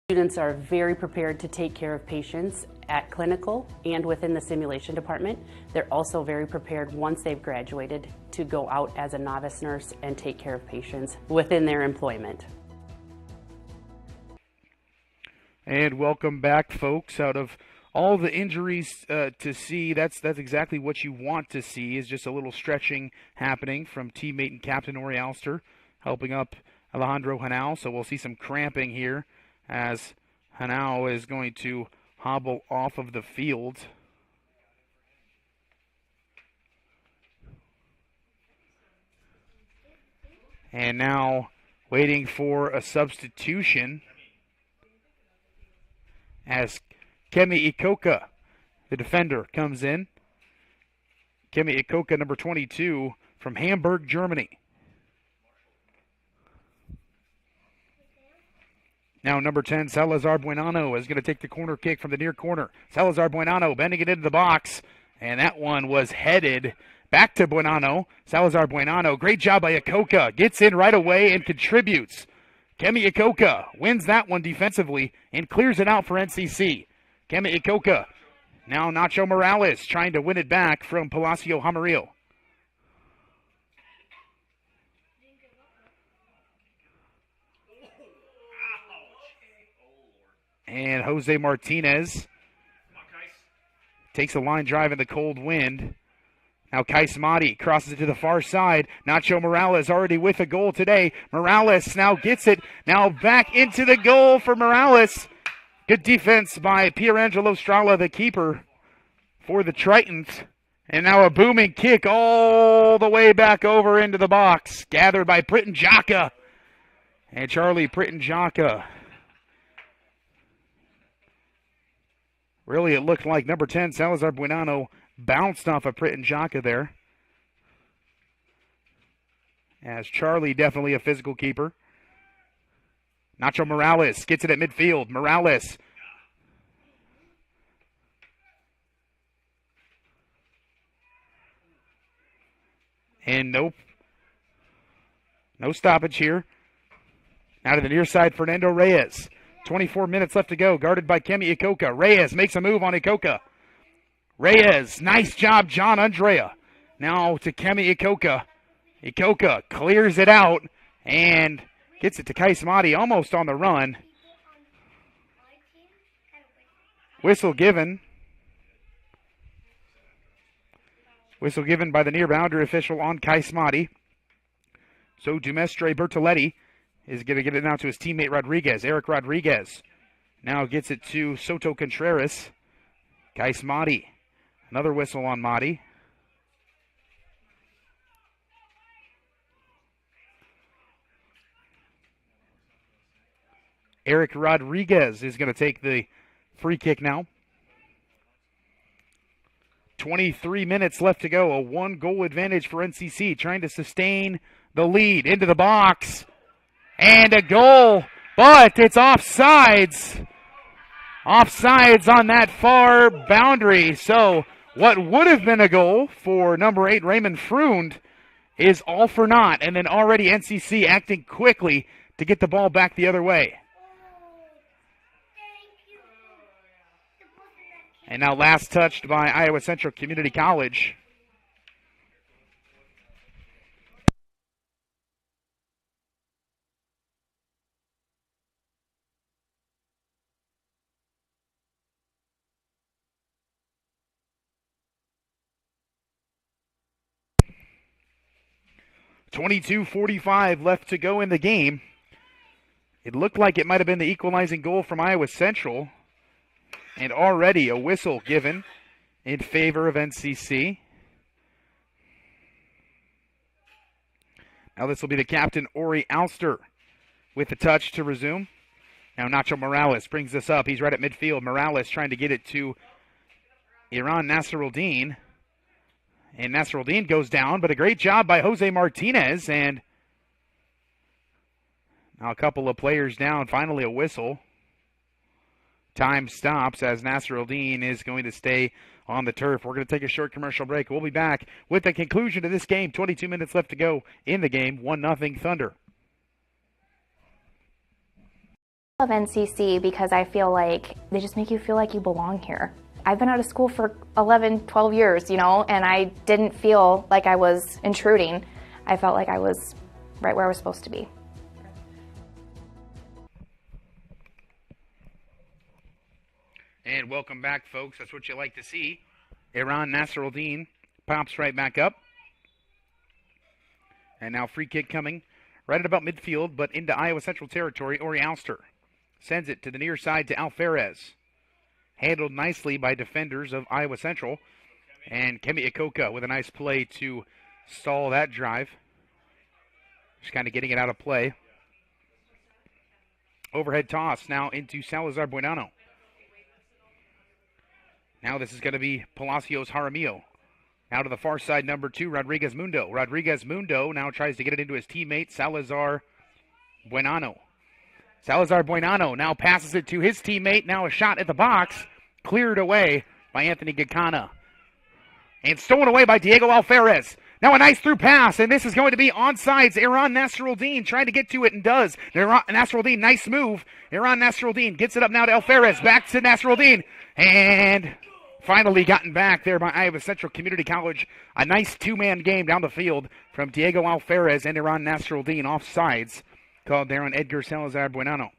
[SPEAKER 12] Students are very prepared to take care of patients at clinical and within the simulation department. They're also very prepared once they've graduated to go out as a novice nurse and take care of patients within their employment.
[SPEAKER 1] And welcome back, folks. Out of all the injuries to see, that's exactly what you want to see, is just a little stretching happening from teammate and captain Ori Alster, helping up Alejandro Hanau. So we'll see some cramping here as Hanau is going to hobble off of the field. And now waiting for a substitution as Kemi Ikoka, the defender, comes in. Kemi Ikoka, number 22, from Hamburg, Germany. Now number 10, Salazar Buenano, is going to take the corner kick from the near corner. Salazar Buenano bending it into the box, and that one was headed back to Buenano. Salazar Buenano, great job by Ikoka, gets in right away and contributes. Kemi Ikoka wins that one defensively and clears it out for NCC. Kemi Ikoka, now Nacho Morales trying to win it back from Palacio Jaramillo. And Jose Martinez takes a line drive in the cold wind. Now Kais Madi crosses it to the far side. Nacho Morales already with a goal today. Morales now gets it. Now back into the goal for Morales. Good defense by Pierangelo Strala, the keeper for the Tritons. And now a booming kick all the way back over into the box. Gathered by Pritin Jaka. And Charlie Pritin Jaka. Really, it looked like number 10, Salazar Buenano, bounced off of Pritin Jaka there. As Charlie, definitely a physical keeper. Nacho Morales gets it at midfield. Morales. And no stoppage here. Now to the near side, Fernando Reyes. 24 minutes left to go, guarded by Kemi Ikoka. Reyes makes a move on Ikoka. Reyes, nice job, John Andrea. Now to Kemi Ikoka. Ikoka clears it out and gets it to Kaismati almost on the run. Whistle given. Whistle given by the near boundary official on Kaismati. So Dumestre Bertoletti is going to get it now to his teammate Rodriguez. Eric Rodriguez now gets it to Soto Contreras. Kaismati. Another whistle on Mati. Eric Rodriguez is going to take the free kick now. 23 minutes left to go. A 1-goal advantage for NCC, trying to sustain the lead. Into the box. And a goal, but it's offsides. Offsides on that far boundary. So what would have been a goal for number 8, Raymond Freund, is all for naught. And then already NCC acting quickly to get the ball back the other way. And now last touched by Iowa Central Community College. .22:45 left to go in the game. It looked like it might have been the equalizing goal from Iowa Central. And already a whistle given in favor of NCC. Now this will be the captain, Ori Alster, with the touch to resume. Now Nacho Morales brings this up. He's right at midfield. Morales trying to get it to Iran Nasruddin. And Nasruddin goes down, but a great job by Jose Martinez. And now a couple of players down. Finally a whistle. Time stops as Nasruddin is going to stay on the turf. We're going to take a short commercial break. We'll be back with the conclusion to this game. 22 minutes left to go in the game. 1-0 Thunder.
[SPEAKER 13] I love NCC because I feel like they just make you feel like you belong here. I've been out of school for 11, 12 years, and I didn't feel like I was intruding. I felt like I was right where I was supposed to be.
[SPEAKER 1] And welcome back, folks. That's what you like to see. Iran Nasruddin pops right back up. And now free kick coming right at about midfield, but into Iowa Central territory. Ori Alster sends it to the near side to Alferez. Handled nicely by defenders of Iowa Central. And Kemi Ikoka with a nice play to stall that drive. Just kind of getting it out of play. Overhead toss now into Salazar Buenano. Now this is going to be Palacios Jaramillo. Now to the far side, number 2, Rodriguez Mundo. Rodriguez Mundo now tries to get it into his teammate, Salazar Buenano. Salazar Buenano now passes it to his teammate. Now a shot at the box. Cleared away by Anthony Gacana. And stolen away by Diego Alferez. Now a nice through pass, and this is going to be onside. Iran Nasruddin trying to get to it and does. Nasruddin, nice move. Iran Nasruddin gets it up now to Alferez. Back to Nasruddin. And finally gotten back there by Iowa Central Community College. A nice two-man game down the field from Diego Alferez and Iran Nasruddin. Offsides called there on Edgar Salazar Buenano.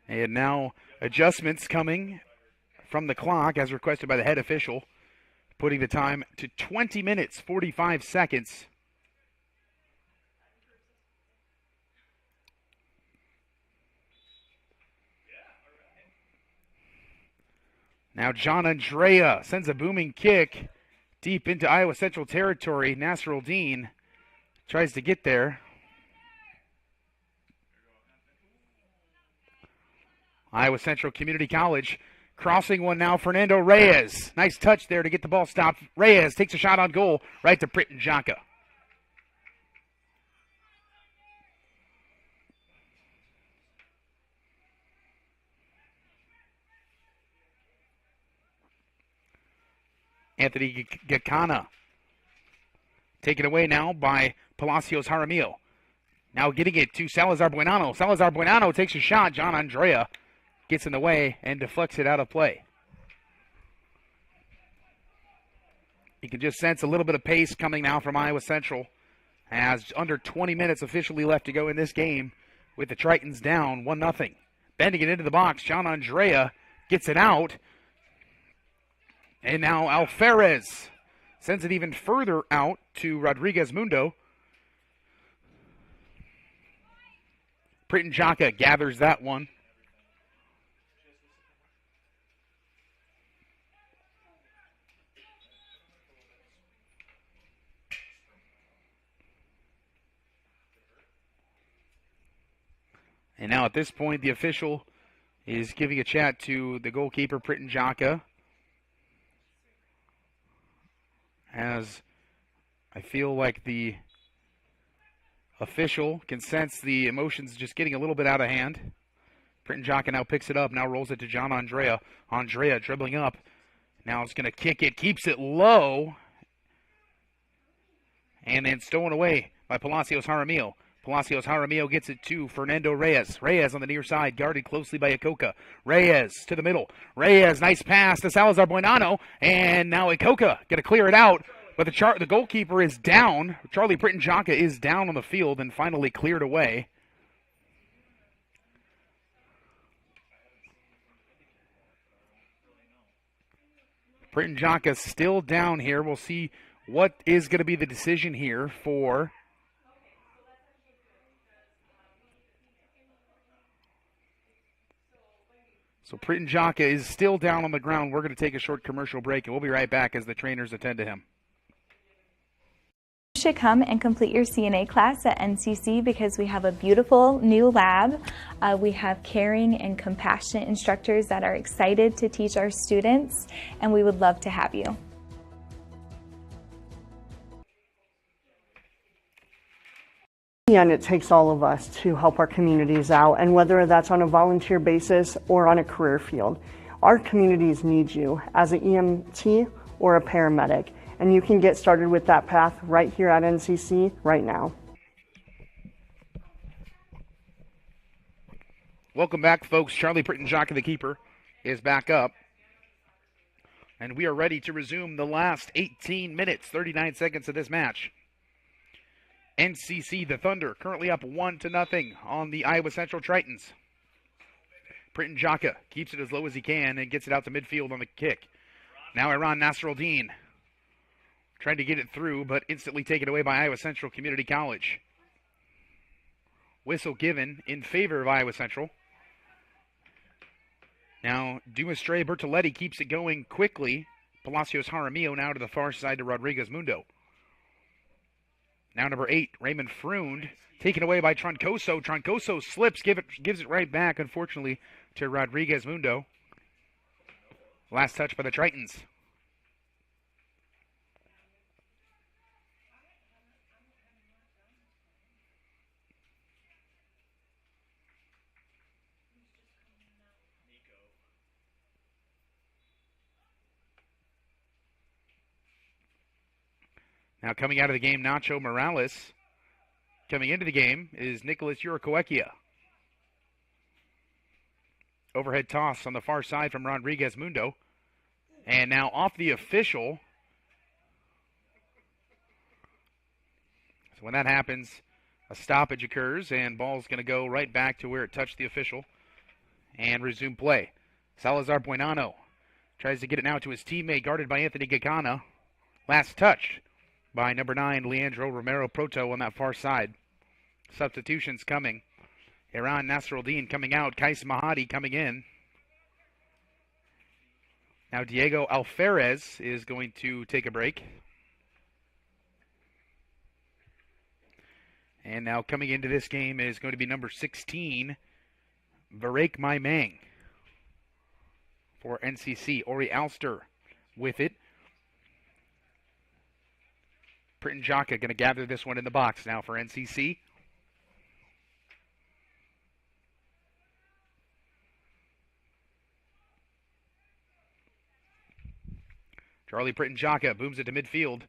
[SPEAKER 1] And now adjustments coming from the clock as requested by the head official, putting the time to 20 minutes, 45 seconds. Now John Andrea sends a booming kick deep into Iowa Central territory. Nasruddin tries to get there. Iowa Central Community College crossing one now. Fernando Reyes. Nice touch there to get the ball stopped. Reyes takes a shot on goal right to Pritin Jaka. Anthony Gakana. Taken away now by Palacios Jaramillo. Now getting it to Salazar Buenano. Salazar Buenano takes a shot. John Andrea gets in the way and deflects it out of play. You can just sense a little bit of pace coming now from Iowa Central as under 20 minutes officially left to go in this game with the Tritons down 1-0. Bending it into the box, John Andrea gets it out. And now Alferez sends it even further out to Rodriguez Mundo. Priton Jaka gathers that one. And now at this point, the official is giving a chat to the goalkeeper, Priton Jaka, as I feel like the official can sense the emotions just getting a little bit out of hand. Priton Jaka now picks it up, now rolls it to John Andrea. Andrea dribbling up. Now it's going to kick it, keeps it low, and then stolen away by Palacios Jaramillo. Palacios Jaramillo gets it to Fernando Reyes. Reyes on the near side, guarded closely by Ikoka. Reyes to the middle. Reyes, nice pass to Salazar Buenano. And now Ikoka going to clear it out. But the goalkeeper is down. Charlie Priton Jaka is down on the field and finally cleared away. Priton Jaka still down here. We'll see what is going to be the decision here for... So Priton Jaka is still down on the ground. We're going to take a short commercial break, and we'll be right back as the trainers attend to him.
[SPEAKER 14] You should come and complete your CNA class at NCC because we have a beautiful new lab. We have caring and compassionate instructors that are excited to teach our students, and we would love to have you.
[SPEAKER 11] And it takes all of us to help our communities out, and whether that's on a volunteer basis or on a career field. Our communities need you as an EMT or a paramedic, and you can get started with that path right here at NCC right now.
[SPEAKER 1] Welcome back, folks. Charlie Priton Jaka, the keeper, is back up. And we are ready to resume the last 18 minutes, 39 seconds of this match. NCC, the Thunder, currently up 1-0 on the Iowa Central Tritons. Priton Jaka keeps it as low as he can and gets it out to midfield on the kick. Now Iran Nasruddin trying to get it through, but instantly taken away by Iowa Central Community College. Whistle given in favor of Iowa Central. Now Dumastre Bertoletti keeps it going quickly. Palacios Jaramillo now to the far side to Rodriguez Mundo. Now number 8, Raymond Freund, taken away by Troncoso. Troncoso slips, gives it right back, unfortunately, to Rodriguez Mundo. Last touch by the Tritons. Now coming out of the game, Nacho Morales. Coming into the game is Nicholas Uricoecchia. Overhead toss on the far side from Rodriguez Mundo. And now off the official. So when that happens, a stoppage occurs, and ball's going to go right back to where it touched the official and resume play. Salazar Buenano tries to get it now to his teammate, guarded by Anthony Gagana. Last touch by number 9, Leandro Romero Proto on that far side. Substitutions coming. Iran Nasruddin coming out. Kais Mahadi coming in. Now Diego Alferez is going to take a break. And now coming into this game is going to be number 16, Varek Maimang for NCC. Ori Alster with it. Priton Jaka going to gather this one in the box now for NCC. Charlie Pritton-Jaka booms it to midfield.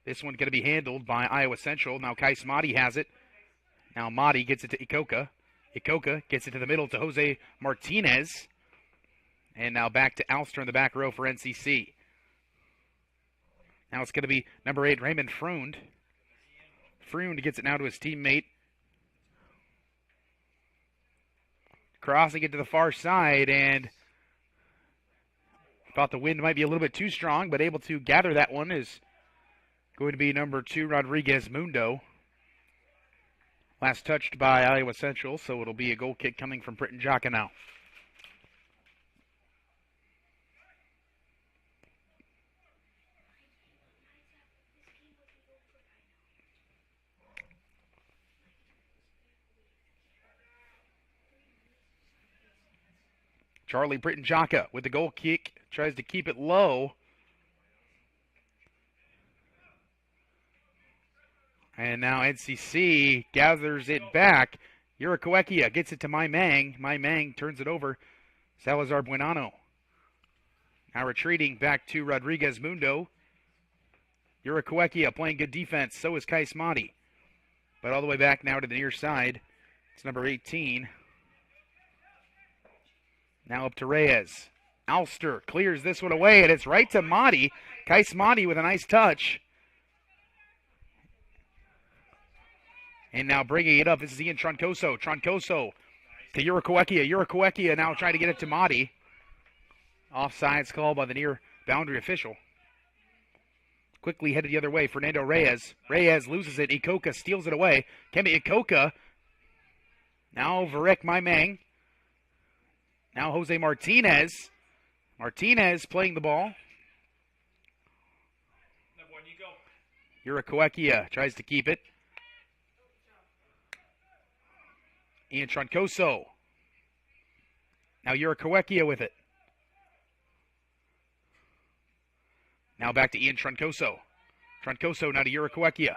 [SPEAKER 1] This one going to be handled by Iowa Central. Now Kais Mahdi has it. Now Mahdi gets it to Ikoka. Ikoka gets it to the middle to Jose Martinez. And now back to Alster in the back row for NCC. Now it's going to be number 8, Raymond Freund. Freund gets it now to his teammate. Crossing it to the far side, and thought the wind might be a little bit too strong, but able to gather that one is going to be number 2, Rodriguez Mundo. Last touched by Iowa Central, so it'll be a goal kick coming from Pritton-Jaka now. Charlie Pritton-Jaka with the goal kick, tries to keep it low. And now NCC gathers it back. Urakoekia gets it to Mai Mang. Mai Mang turns it over. Salazar Buenano. Now retreating back to Rodriguez Mundo. Urakoekia playing good defense. So is Kais Mahdi. But all the way back now to the near side. It's number 18. Now up to Reyes. Alster clears this one away, and it's right to Mahdi. Kais Mahdi with a nice touch. And now bringing it up, this is Ian Troncoso. Troncoso to Urakoekia. Urakoekia now trying to get it to Mahdi. Offsides called by the near boundary official. Quickly headed the other way, Fernando Reyes. Reyes loses it. Ikoka steals it away. Kemi Ikoka. Now Varek Maimang. Now Jose Martinez. Martinez playing the ball. Urakoekia tries to keep it. Ian Troncoso. Now Urakoekia with it. Now back to Ian Troncoso. Troncoso now to Urakoekia.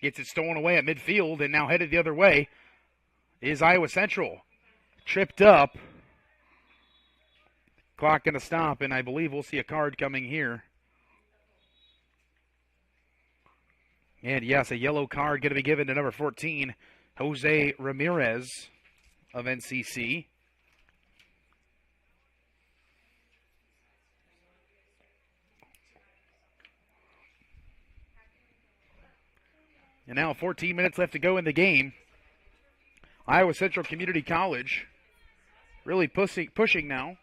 [SPEAKER 1] Gets it stolen away at midfield, and now headed the other way is Iowa Central. Tripped up. Clock going to stop, and I believe we'll see a card coming here. And yes, a yellow card going to be given to number 14, Jose Ramirez of NCC. And now 14 minutes left to go in the game. Iowa Central Community College really pushing now.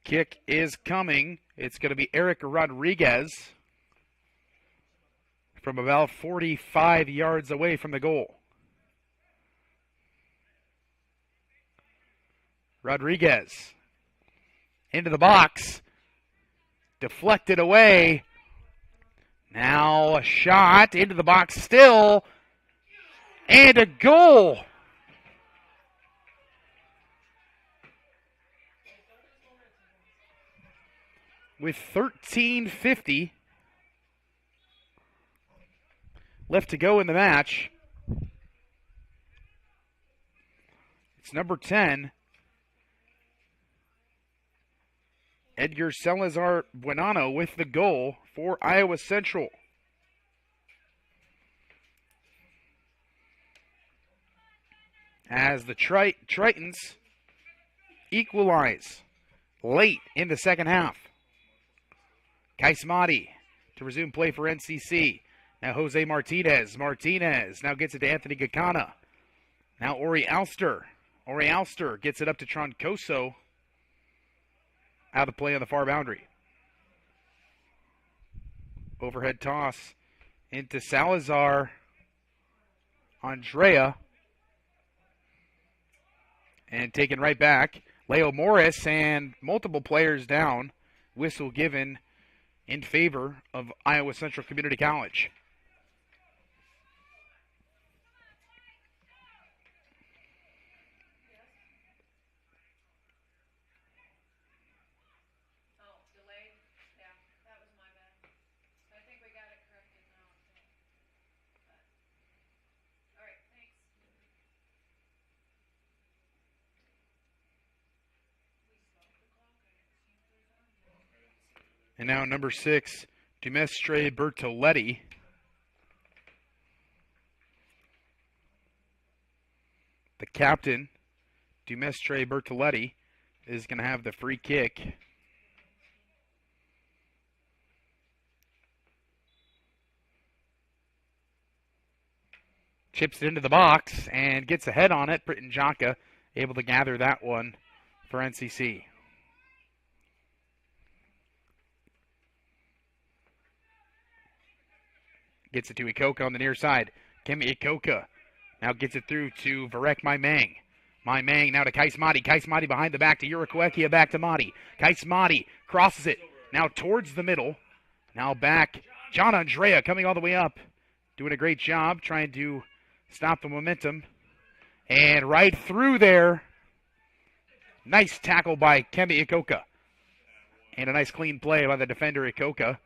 [SPEAKER 1] Kick is coming. It's going to be Eric Rodriguez from about 45 yards away from the goal. Rodriguez into the box. Deflected away. Now a shot into the box still. And a goal. With 13:50 left to go in the match. It's number 10. Edgar Salazar Buenano with the goal for Iowa Central. As the Tritons equalize late in the second half. Kais Mahdi to resume play for NCC. Now Jose Martinez. Martinez now gets it to Anthony Gakana. Now Ori Alster. Ori Alster gets it up to Troncoso. Out of play on the far boundary. Overhead toss into Salazar. Andrea. And taken right back. Leo Morris and multiple players down. Whistle given in favor of Iowa Central Community College. And now number 6, Dumestre Bertoletti. The captain, Dumestre Bertoletti, is going to have the free kick. Chips it into the box and gets a head on it. Britton Jaka able to gather that one for NCC. Gets it to Ikoka on the near side. Kemi Ikoka now gets it through to Varek Maimang. Maimang now to Kaismati. Kaismati behind the back to Urakuekia, back to Mati. Kaismati crosses it now towards the middle. Now back. John Andrea coming all the way up. Doing a great job trying to stop the momentum. And right through there. Nice tackle by Kemi Ikoka. And a nice clean play by the defender Ikoka.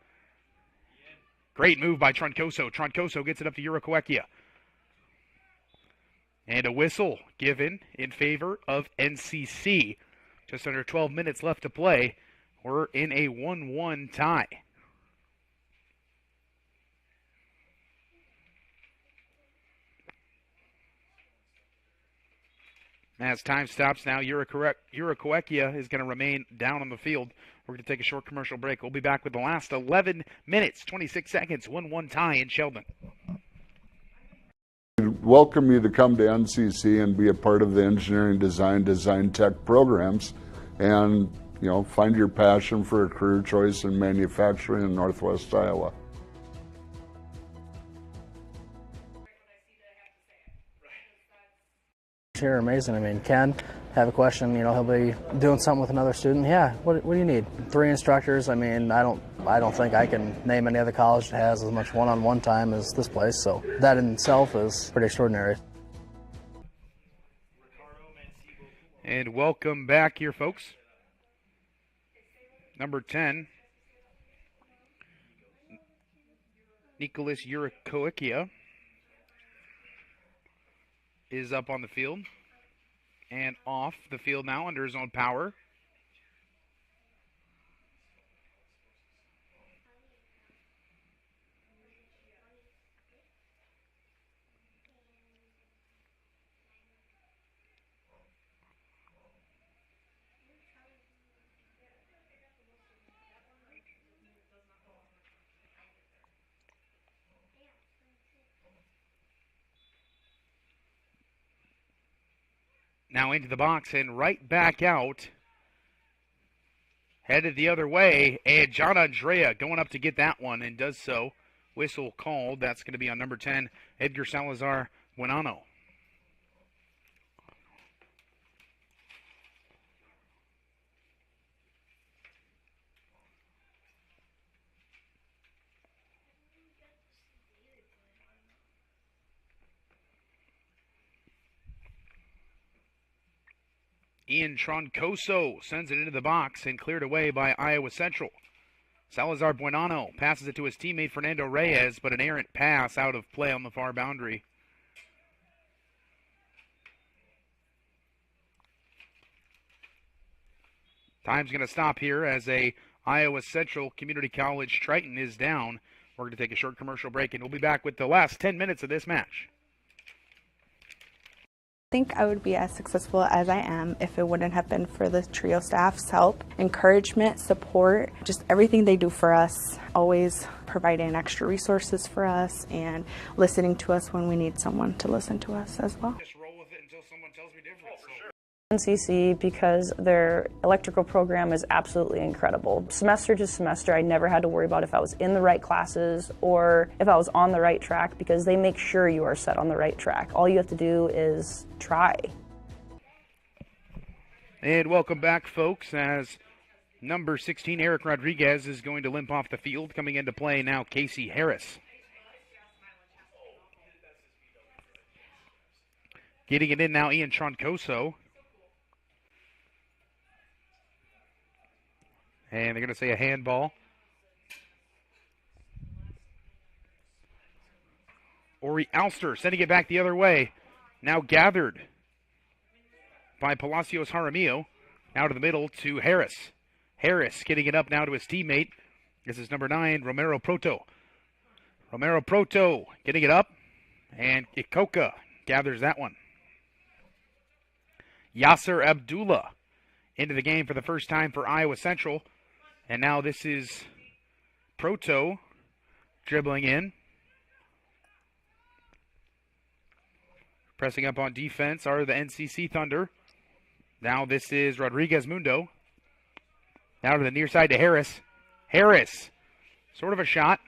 [SPEAKER 1] Great move by Troncoso. Troncoso gets it up to Urakuekia. And a whistle given in favor of NCC. Just under 12 minutes left to play. We're in a 1-1 tie. As time stops now, Urakuekia is going to remain down on the field. We're going to take a short commercial break. We'll be back with the last 11 minutes, 26 seconds, 1-1 tie in Sheldon.
[SPEAKER 5] Welcome you to come to NCC and be a part of the engineering design tech programs, and find your passion for a career choice in manufacturing in Northwest Iowa.
[SPEAKER 15] Here are amazing. I mean, Ken, have a question, he'll be doing something with another student. Yeah, what do you need? 3 instructors. I mean, I don't think I can name any other college that has as much one-on-one time as this place, so that in itself is pretty extraordinary.
[SPEAKER 1] And welcome back here, folks. Number 10, Nicholas Urakuekia is up on the field and off the field now under his own power. Now into the box and right back out. Headed the other way, and John Andrea going up to get that one and does so. Whistle called. That's going to be on number 10, Edgar Salazar Buenano. Ian Troncoso sends it into the box and cleared away by Iowa Central. Salazar Buenano passes it to his teammate Fernando Reyes, but an errant pass out of play on the far boundary. Time's going to stop here as a Iowa Central Community College Triton is down. We're going to take a short commercial break, and we'll be back with the last 10 minutes of this match.
[SPEAKER 16] I think I would be as successful as I am if it wouldn't have been for the trio staff's help, encouragement, support, just everything they do for us, always providing extra resources for us and listening to us when we need someone to listen to us as well.
[SPEAKER 1] Just roll with it until someone tells me different.
[SPEAKER 17] NCC, because their electrical program is absolutely incredible. Semester to semester, I never had to worry about if I was in the right classes or if I was on the right track, because they make sure you are set on the right track. All you have to do is try.
[SPEAKER 1] And welcome back, folks, as number 16, Eric Rodriguez, is going to limp off the field. Coming into play now, Casey Harris. Getting it in now, Ian Troncoso. And they're going to say a handball. Ori Alster sending it back the other way. Now gathered by Palacios Jaramillo. Now to the middle to Harris. Harris getting it up now to his teammate This is number 9, Romero Proto. Romero Proto getting it up, and Ikoka gathers that one. Yasser Abdullah into the game for the first time for Iowa Central. And now this is Proto dribbling in. Pressing up on defense are the NCC Thunder. Now this is Rodriguez Mundo. Now to the near side to Harris. Harris, sort of a shot.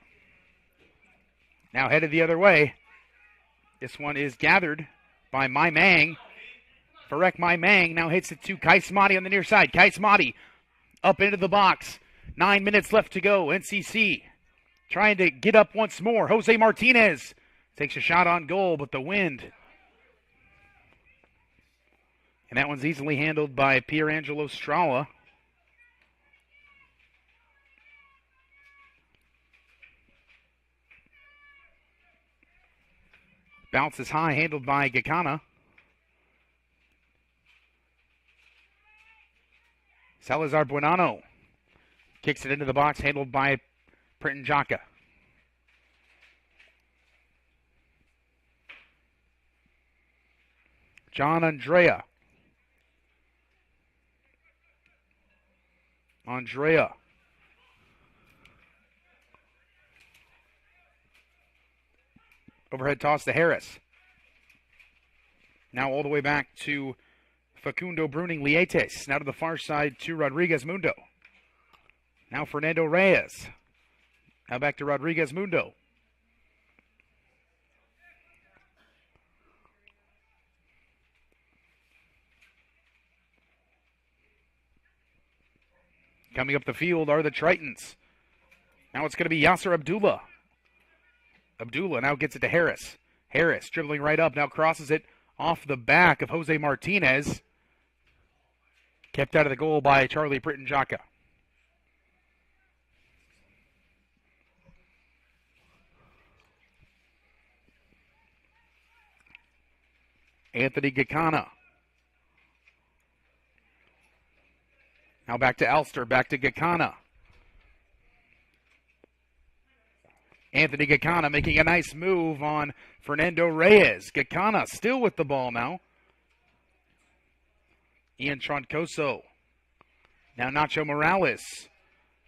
[SPEAKER 1] Now headed the other way. This one is gathered by Mai Mang. Farek Mai Mang now hits it to Kai Smati on the near side. Kai Smati up into the box. 9 minutes left to go. NCC trying to get up once more. Jose Martinez takes a shot on goal, but the wind. And that one's easily handled by Pierangelo Strala. Bounces high, handled by Gakana. Salazar Buenano kicks it into the box, handled by Printon Jaka. John Andrea. Overhead toss to Harris. Now all the way back to Facundo Bruning Lietes. Now to the far side to Rodriguez Mundo. Now Fernando Reyes. Now back to Rodriguez Mundo. Coming up the field are the Tritons. Now it's going to be Yasser Abdullah. Abdullah now gets it to Harris. Harris dribbling right up, now crosses it off the back of Jose Martinez. Kept out of the goal by Charlie Printon Jaka. Anthony Gakana. Now back to Elster, back to Gakana. Anthony Gakana making a nice move on Fernando Reyes. Gakana still with the ball now. Ian Troncoso. Now Nacho Morales.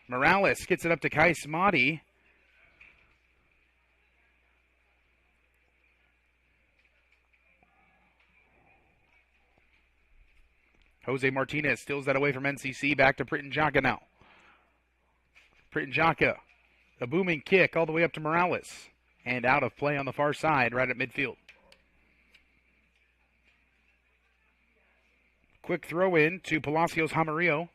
[SPEAKER 1] Morales gets it up to Kai Smati. Jose Martinez steals that away from NCC. Back to Printon Jaka now. Printon Jaka. A booming kick all the way up to Morales. And out of play on the far side, right at midfield. Quick throw in to Palacios Jamarillo.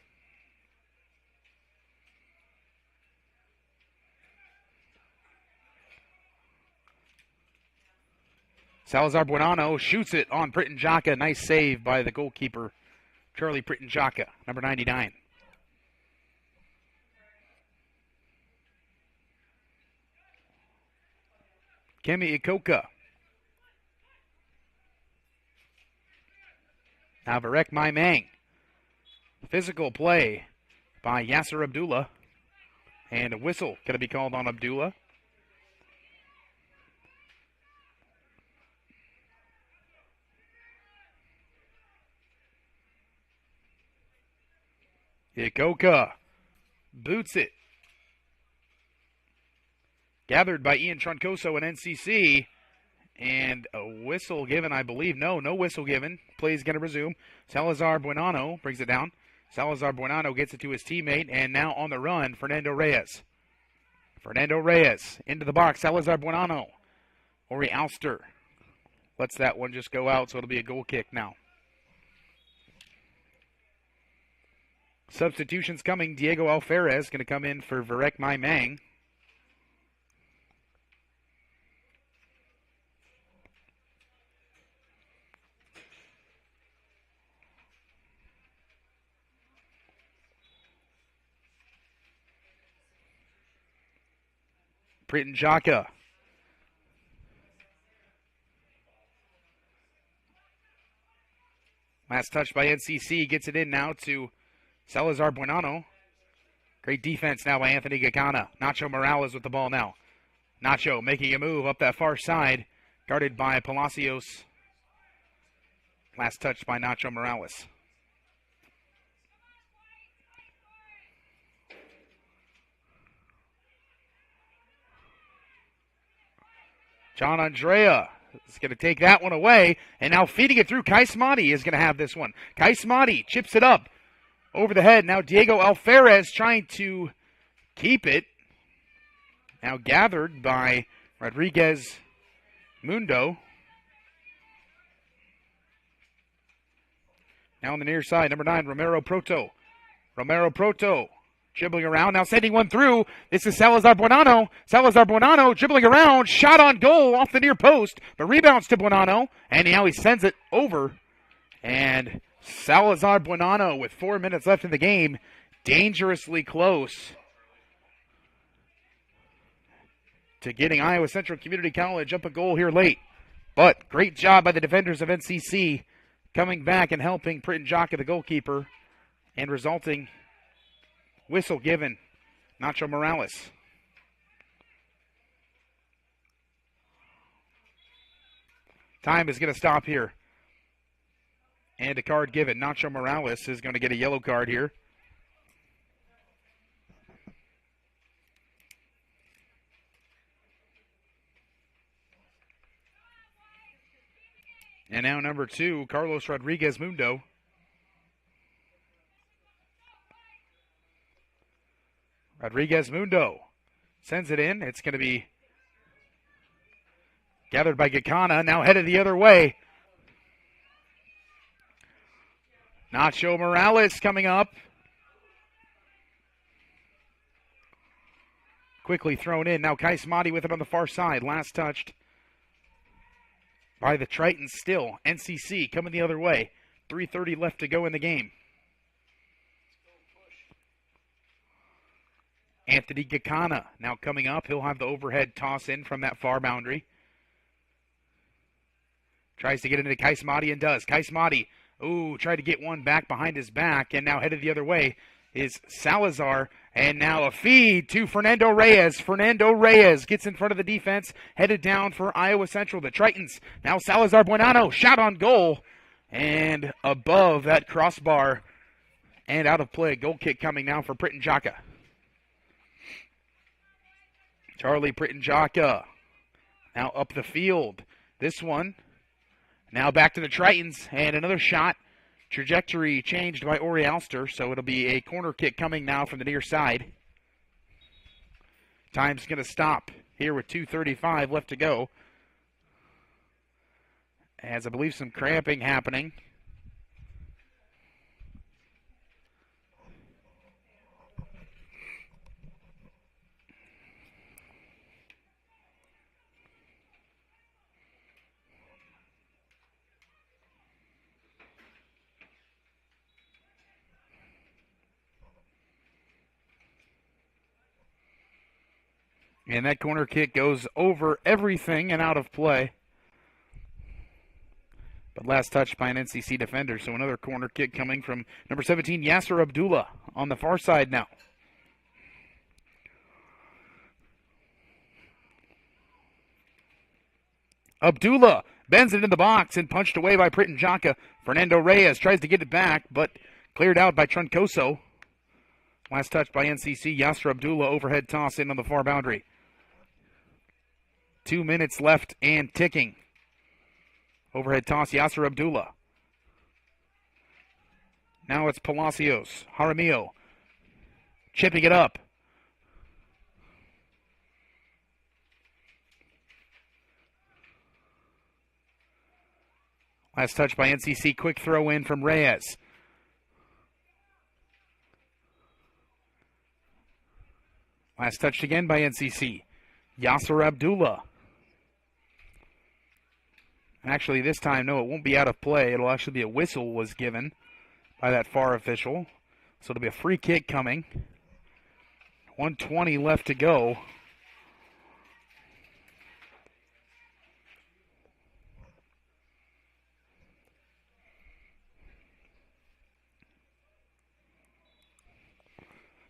[SPEAKER 1] Salazar Buenano shoots it on Printon Jaka. Nice save by the goalkeeper, Charlie Printon Jaka, number 99. Kemi Ikoka. Now Varek Mai Mang. Physical play by Yasser Abdullah. And a whistle going to be called on Abdullah. Ikoka boots it. Gathered by Ian Troncoso and NCC. And a whistle given, I believe. No whistle given. Play is going to resume. Salazar Buenano brings it down. Salazar Buenano gets it to his teammate. And now on the run, Fernando Reyes. Fernando Reyes into the box. Salazar Buenano. Ori Alster lets that one just go out, so it'll be a goal kick now. Substitutions coming. Diego Alferez going to come in for Varek Mai Mang. Printon Jaka. Last touch by NCC. Gets it in now to Salazar Buenano. Great defense now by Anthony Gagana. Nacho Morales with the ball now. Nacho making a move up that far side, guarded by Palacios. Last touch by Nacho Morales. John Andrea is going to take that one away, and now feeding it through. Kai Smati is going to have this one. Kai Smati chips it up over the head. Now Diego Alferez trying to keep it. Now gathered by Rodriguez Mundo. Now on the near side, number 9, Romero Proto. Romero Proto dribbling around, now sending one through. This is Salazar Buonanno. Salazar Buonanno dribbling around, shot on goal off the near post, but rebounds to Buonanno, and now he sends it over. And Salazar Buonanno, with 4 minutes left in the game, dangerously close to getting Iowa Central Community College up a goal here late. But great job by the defenders of NCC coming back and helping Britton Jocka, the goalkeeper, and resulting whistle given. Nacho Morales. Time is going to stop here. And a card given. Nacho Morales is going to get a yellow card here. And now number 2, Carlos Rodriguez Mundo. Rodriguez Mundo sends it in. It's going to be gathered by Gakana. Now headed the other way. Nacho Morales coming up. Quickly thrown in. Now Kai Smati with it on the far side. Last touched by the Tritons still. NCC coming the other way. 3:30 left to go in the game. Anthony Gakana now coming up. He'll have the overhead toss in from that far boundary. Tries to get into Kai Smati and does. Kai Smati, tried to get one back behind his back, and now headed the other way is Salazar. And now a feed to Fernando Reyes. Fernando Reyes gets in front of the defense, headed down for Iowa Central. The Tritons. Now Salazar Buonanno, shot on goal, and above that crossbar and out of play. Goal kick coming now for Britton Jocka. Charlie Britton Jocka now up the field. This one now back to the Tritons, and another shot. Trajectory changed by Ori Alster, so it'll be a corner kick coming now from the near side. Time's going to stop here with 2:35 left to go, as I believe some cramping happening. And that corner kick goes over everything and out of play. But last touch by an NCC defender. So another corner kick coming from number 17, Yasser Abdullah, on the far side now. Abdullah bends it in the box and punched away by Britton Jocka. Fernando Reyes tries to get it back, but cleared out by Troncoso. Last touch by NCC, Yasser Abdullah, overhead toss in on the far boundary. 2 minutes left and ticking. Overhead toss, Yasser Abdullah. Now it's Palacios. Jaramillo chipping it up. Last touch by NCC, quick throw in from Reyes. Last touched again by NCC. Yasser Abdullah. Actually, this time, no, it won't be out of play. It'll actually be a whistle was given by that far official. So it'll be a free kick coming. 1:20 left to go.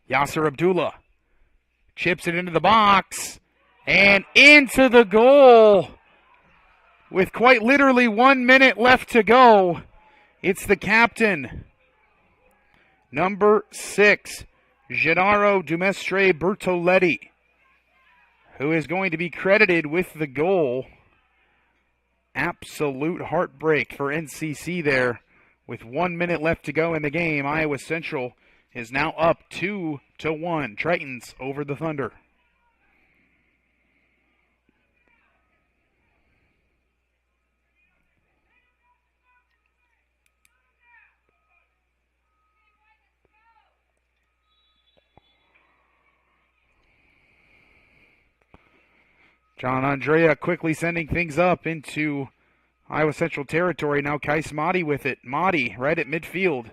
[SPEAKER 1] Yasser Abdullah chips it into the box and into the goal with quite literally 1 minute left to go. It's the captain, number 6, Gennaro Dumestre Bertoletti, who is going to be credited with the goal. Absolute heartbreak for NCC there. With 1 minute left to go in the game, Iowa Central is now up 2-1. Tritons over the Thunder. John Andrea quickly sending things up into Iowa Central territory. Now Kais Mahdi with it. Mahdi right at midfield.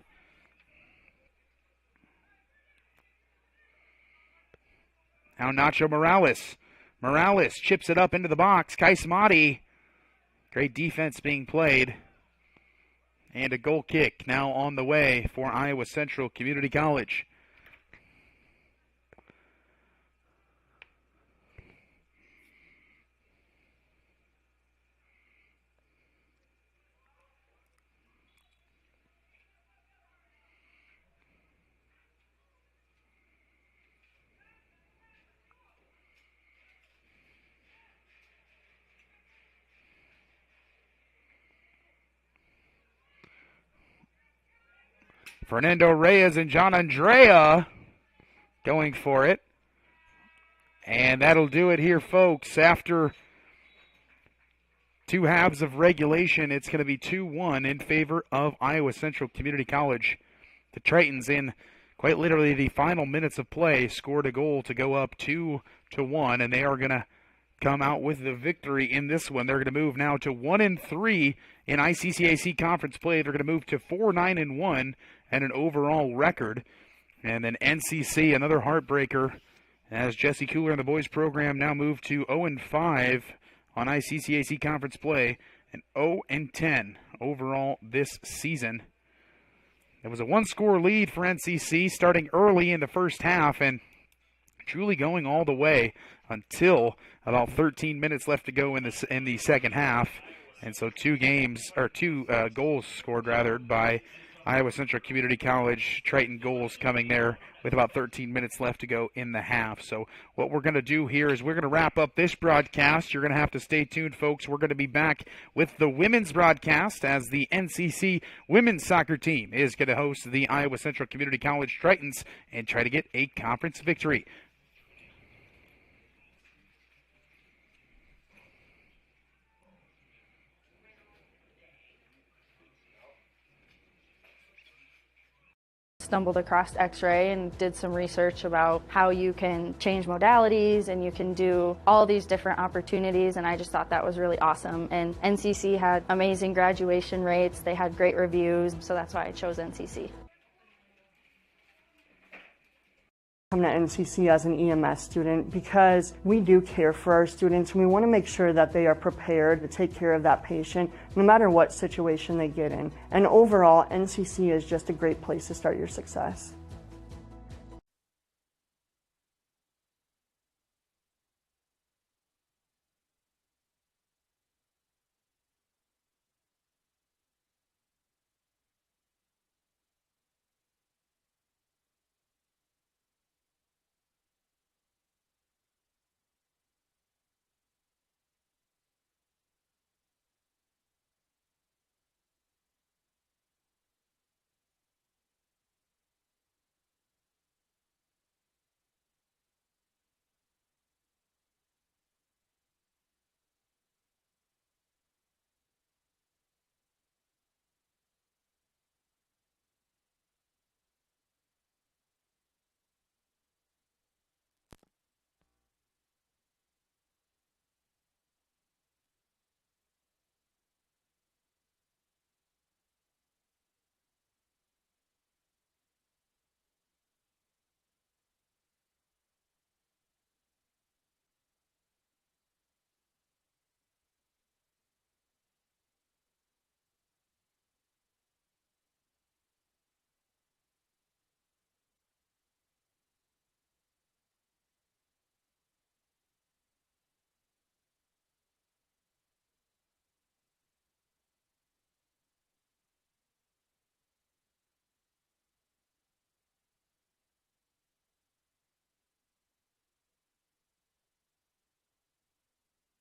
[SPEAKER 1] Now Nacho Morales. Morales chips it up into the box. Kais Mahdi. Great defense being played. And a goal kick now on the way for Iowa Central Community College. Fernando Reyes and John Andrea going for it. And that'll do it here, folks. After 2 halves of regulation, it's going to be 2-1 in favor of Iowa Central Community College. The Tritons, in quite literally the final minutes of play, scored a goal to go up 2-1, and they are going to come out with the victory in this one. They're going to move now to 1-3 in ICCAC conference play. They're going to move to 4-9-1 and an overall record. And then NCC, another heartbreaker, as Jesse Cooler and the boys program now move to 0-5 on ICCAC conference play and 0-10 overall this season. It was a 1-score lead for NCC starting early in the first half and truly going all the way until about 13 minutes left to go in the second half. And so 2 goals scored by Iowa Central Community College. Triton goals coming there with about 13 minutes left to go in the half. So what we're going to do here is we're going to wrap up this broadcast. You're going to have to stay tuned, folks. We're going to be back with the women's broadcast as the NCC women's soccer team is going to host the Iowa Central Community College Tritons and try to get a conference victory.
[SPEAKER 10] Stumbled across X-ray and did some research about how you can change modalities and you can do all these different opportunities, and I just thought that was really awesome. And NCC had amazing graduation rates, they had great reviews, so that's why I chose NCC.
[SPEAKER 11] Come to NCC as an EMS student because we do care for our students and we want to make sure that they are prepared to take care of that patient no matter what situation they get in. And overall, NCC is just a great place to start your success.